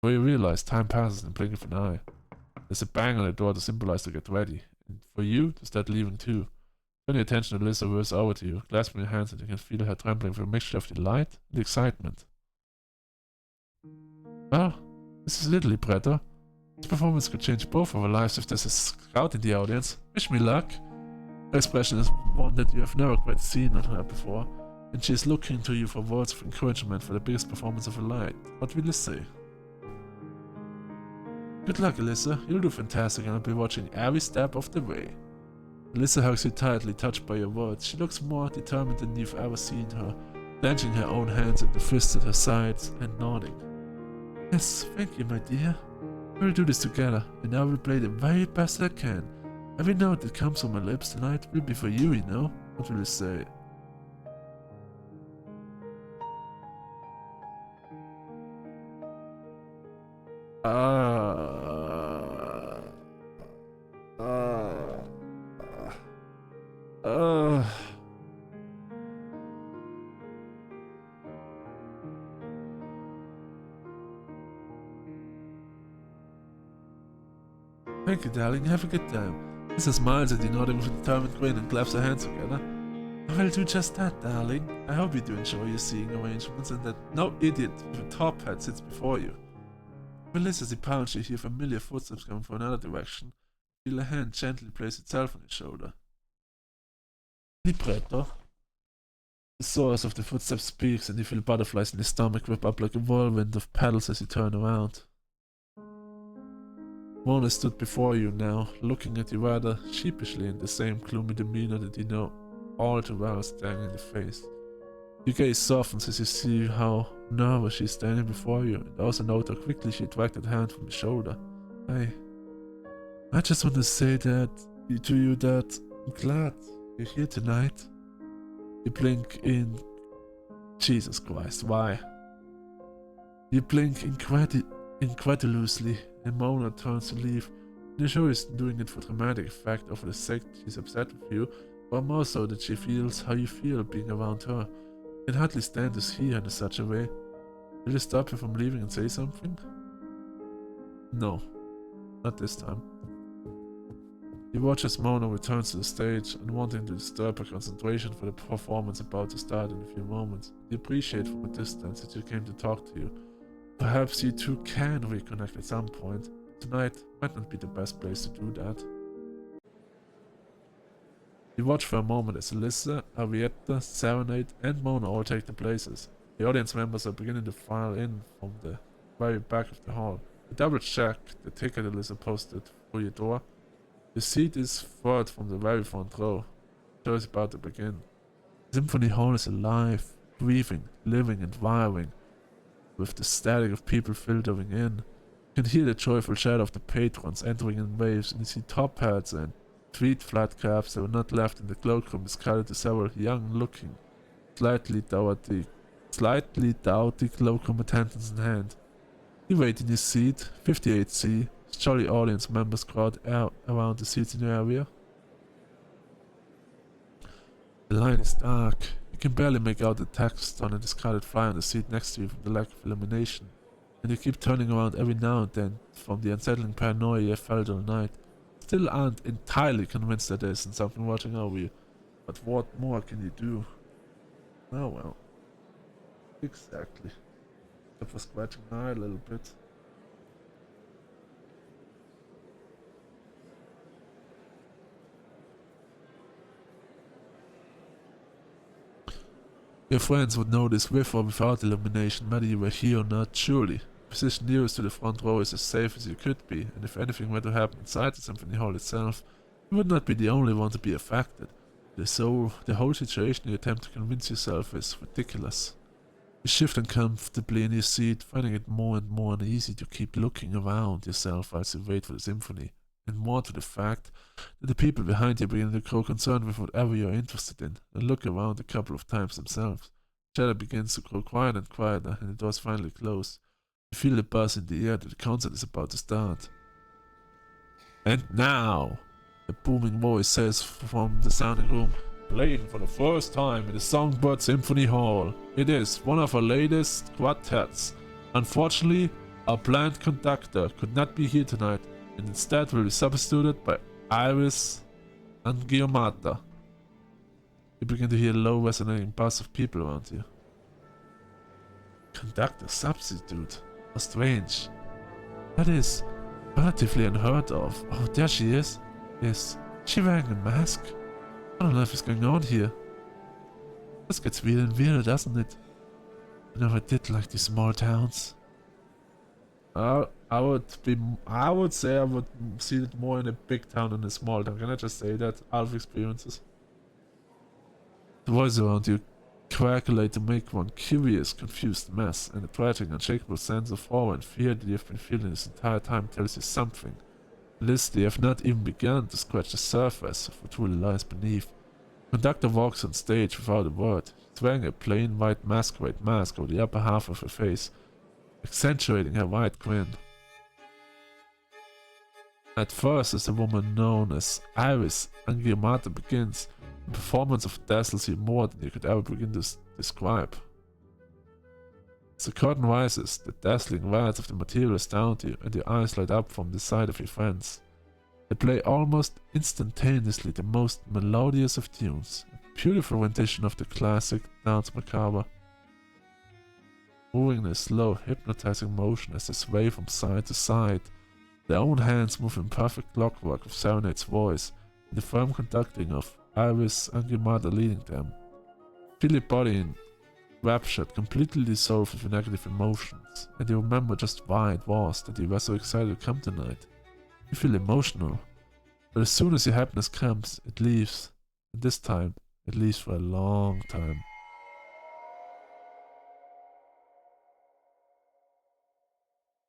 Where you realize time passes in the blink of an eye. There's a bang on the door to symbolize to get ready, and for you to start leaving too. Turn your attention to Alyssa whirs over to you, clasping your hands, and you can feel her trembling with a mixture of delight and excitement. Well, this is little libretto. This performance could change both of our lives if there's a crowd in the audience. Wish me luck. Her expression is one that you have never quite seen on her before, and she is looking to you for words of encouragement for the biggest performance of her life. What will you say? Good luck, Alyssa. You'll do fantastic, and I'll be watching every step of the way. Alyssa hugs you tightly, touched by your words. She looks more determined than you've ever seen her, clenching her own hands at the fists at her sides and nodding. Yes, thank you, my dear. We'll do this together, and I will play the very best I can. Every note that comes from my lips tonight will be for you, you know. What will you say? Uh... Thank you, darling. Have a good time. Lisa smiles at you, nodding with a determined grin and claps her hands together. I will do just that, darling. I hope you do enjoy your seeing arrangements and that no idiot with a top hat sits before you. Melissa, as he pounds, you hear familiar footsteps coming from another direction. Feel a hand gently place itself on your shoulder. Libretto. The source of the footsteps speaks, and you feel butterflies in your stomach whip up like a whirlwind of petals as you turn around. Mona stood before you now, looking at you rather sheepishly in the same gloomy demeanor that you know all too well staring in the face. Your gaze softens as you see how nervous she's standing before you, and also note how quickly she dragged that hand from your shoulder. I just want to say to you that I'm glad you're here tonight. You blink in... Jesus Christ, why? You blink incredulously, and Mona turns to leave. You're sure she's doing it for dramatic effect or for the sake she's upset with you, but more so that she feels how you feel being around her. You can hardly stand to see her in such a way. Will you stop her from leaving and say something? No, not this time. You watch as Mona returns to the stage, unwanting to disturb her concentration for the performance about to start in a few moments. You appreciate from a distance that she came to talk to you. Perhaps you two can reconnect at some point. Tonight might not be the best place to do that. You watch for a moment as Alyssa, Arietta, Serenade, and Mona all take their places. The audience members are beginning to file in from the very back of the hall. You double check the ticket Alyssa posted through your door. The seat is third from the very front row. The show is about to begin. The Symphony Hall is alive, breathing, living and wiring, with the static of people filtering in. You can hear the joyful chatter of the patrons entering in waves, and you see top hats and tweed flat caps that were not left in the cloakroom discarded to several young-looking, slightly dowdy cloakroom attendants in hand. You wait in your seat, 58C. Jolly audience members crowd around the seats in your area. The line is dark. You can barely make out the text on a discarded flyer on the seat next to you from the lack of illumination, and you keep turning around every now and then from the unsettling paranoia you have felt all night. Still aren't entirely convinced that there isn't something watching over you, but what more can you do? Oh well. Exactly. Except for scratching my eye a little bit. Your friends would know this with or without illumination, whether you were here or not, surely. The position nearest to the front row is as safe as you could be, and if anything were to happen inside the Symphony Hall itself, you would not be the only one to be affected. The whole situation you attempt to convince yourself is ridiculous. You shift uncomfortably in your seat, finding it more and more uneasy to keep looking around yourself whilst you wait for the symphony, and more to the fact that the people behind you begin to grow concerned with whatever you are interested in, and look around a couple of times themselves. The chatter begins to grow quieter and quieter, and the doors finally close. You feel the buzz in the air that the concert is about to start. And now, a booming voice says from the sounding room, playing for the first time in the Songbird Symphony Hall. It is one of our latest quartets. Unfortunately, our planned conductor could not be here tonight, and instead will be substituted by Iris Angiomata. You begin to hear a low resonating buzz of people around you. Conductor substitute? How strange. That is relatively unheard of. Oh, there she is. Is she wearing a mask? I don't know what's going on here. This gets weirder and weirder, doesn't it? I never did like these small towns. I would say I would see it more in a big town than a small town. Can I just say that? Out of experiences. The voices around you coagulate to make one curious, confused mess, and the tragic, unshakable sense of horror and fear that you have been feeling this entire time tells you something. At least you have not even begun to scratch the surface of what truly lies beneath. The conductor walks on stage without a word. She's wearing a plain white masquerade mask over the upper half of her face, accentuating her wide grin. At first, as the woman known as Iris Angiomata begins, The performance of dazzles you more than you could ever begin to describe. As the curtain rises, the dazzling whites of the material astound you, and your eyes light up from the sight of your friends. They play almost instantaneously the most melodious of tunes, a beautiful rendition of the classic Danse Macabre. Moving in a slow, hypnotizing motion as they sway from side to side, their own hands move in perfect clockwork of Serenade's voice, and the firm conducting of Iris and Guimada leading them. Feel your body enraptured, completely dissolved with your negative emotions, and you remember just why it was that you were so excited to come tonight. You feel emotional, but as soon as your happiness comes, it leaves, and this time, it leaves for a long time.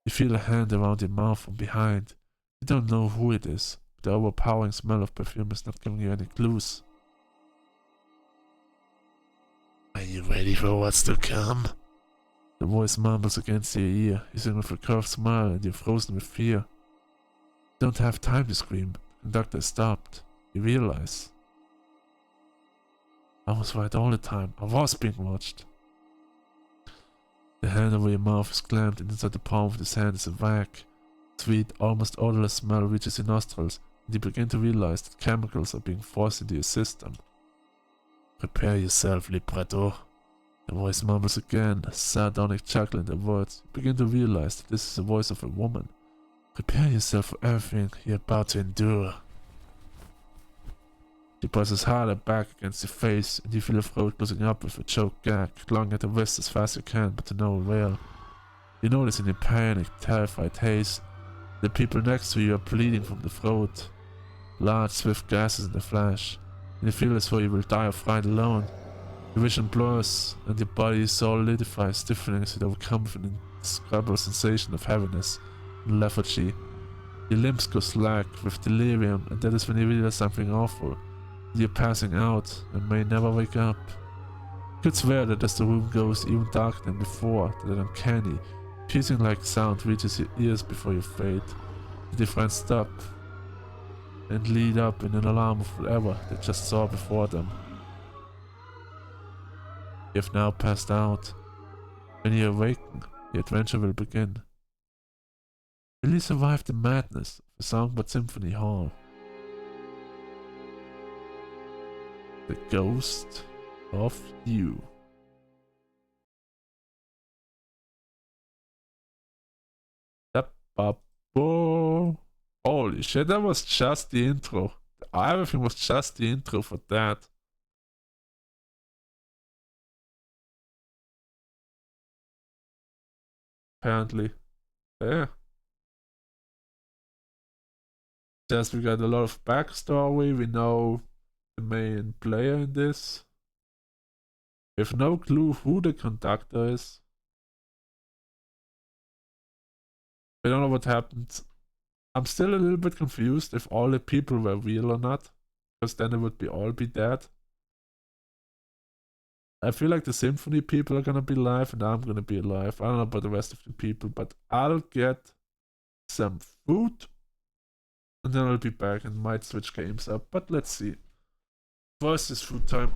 You feel a hand around your mouth from behind. You don't know who it is, but the overpowering smell of perfume is not giving you any clues. Are you ready for what's to come? The voice mumbles against your ear, using with a curved smile, and you're frozen with fear. You don't have time to scream. The conductor has stopped. You realize. I was right all the time. I was being watched. The hand over your mouth is clamped, and inside the palm of this hand is a vague, sweet, almost odorless smell reaches your nostrils, and you begin to realize that chemicals are being forced into your system. Prepare yourself, libretto. The voice mumbles again, a sardonic chuckle in the words. You begin to realize that this is the voice of a woman. Prepare yourself for everything you're about to endure. She presses harder back against your face, and you feel your throat closing up with a choked gag, clawing at the wrist as fast as you can, but to no avail. You notice in your panic, terrified haze, the people next to you are bleeding from the throat. Large, swift gasses in the flash, and you feel as though you will die of fright alone. Your vision blurs, and your body solidifies, stiffening as you overcome with an indescribable sensation of heaviness and lethargy. Your limbs go slack with delirium, and that is when you realize something awful. You're passing out and may never wake up. You could swear that as the room goes even darker than before, that an uncanny, piercing-like sound reaches your ears before you fade. Your friends stop and lead up in an alarm of whatever they just saw before them. You have now passed out. When you awaken, the adventure will begin. Will you survive the madness of the Songbird Symphony Hall? The Ghost of You. Holy shit, that was just the intro. Everything was just the intro for that. Apparently. Yeah. Just we got a lot of backstory, we know the main player in this. We have no clue who the conductor is. I don't know what happened. I'm still a little bit confused if all the people were real or not, because then it would all be dead. I feel like the symphony people are gonna be alive and I'm gonna be alive. I don't know about the rest of the people, but I'll get some food and then I'll be back and might switch games up, but let's see. First is food time.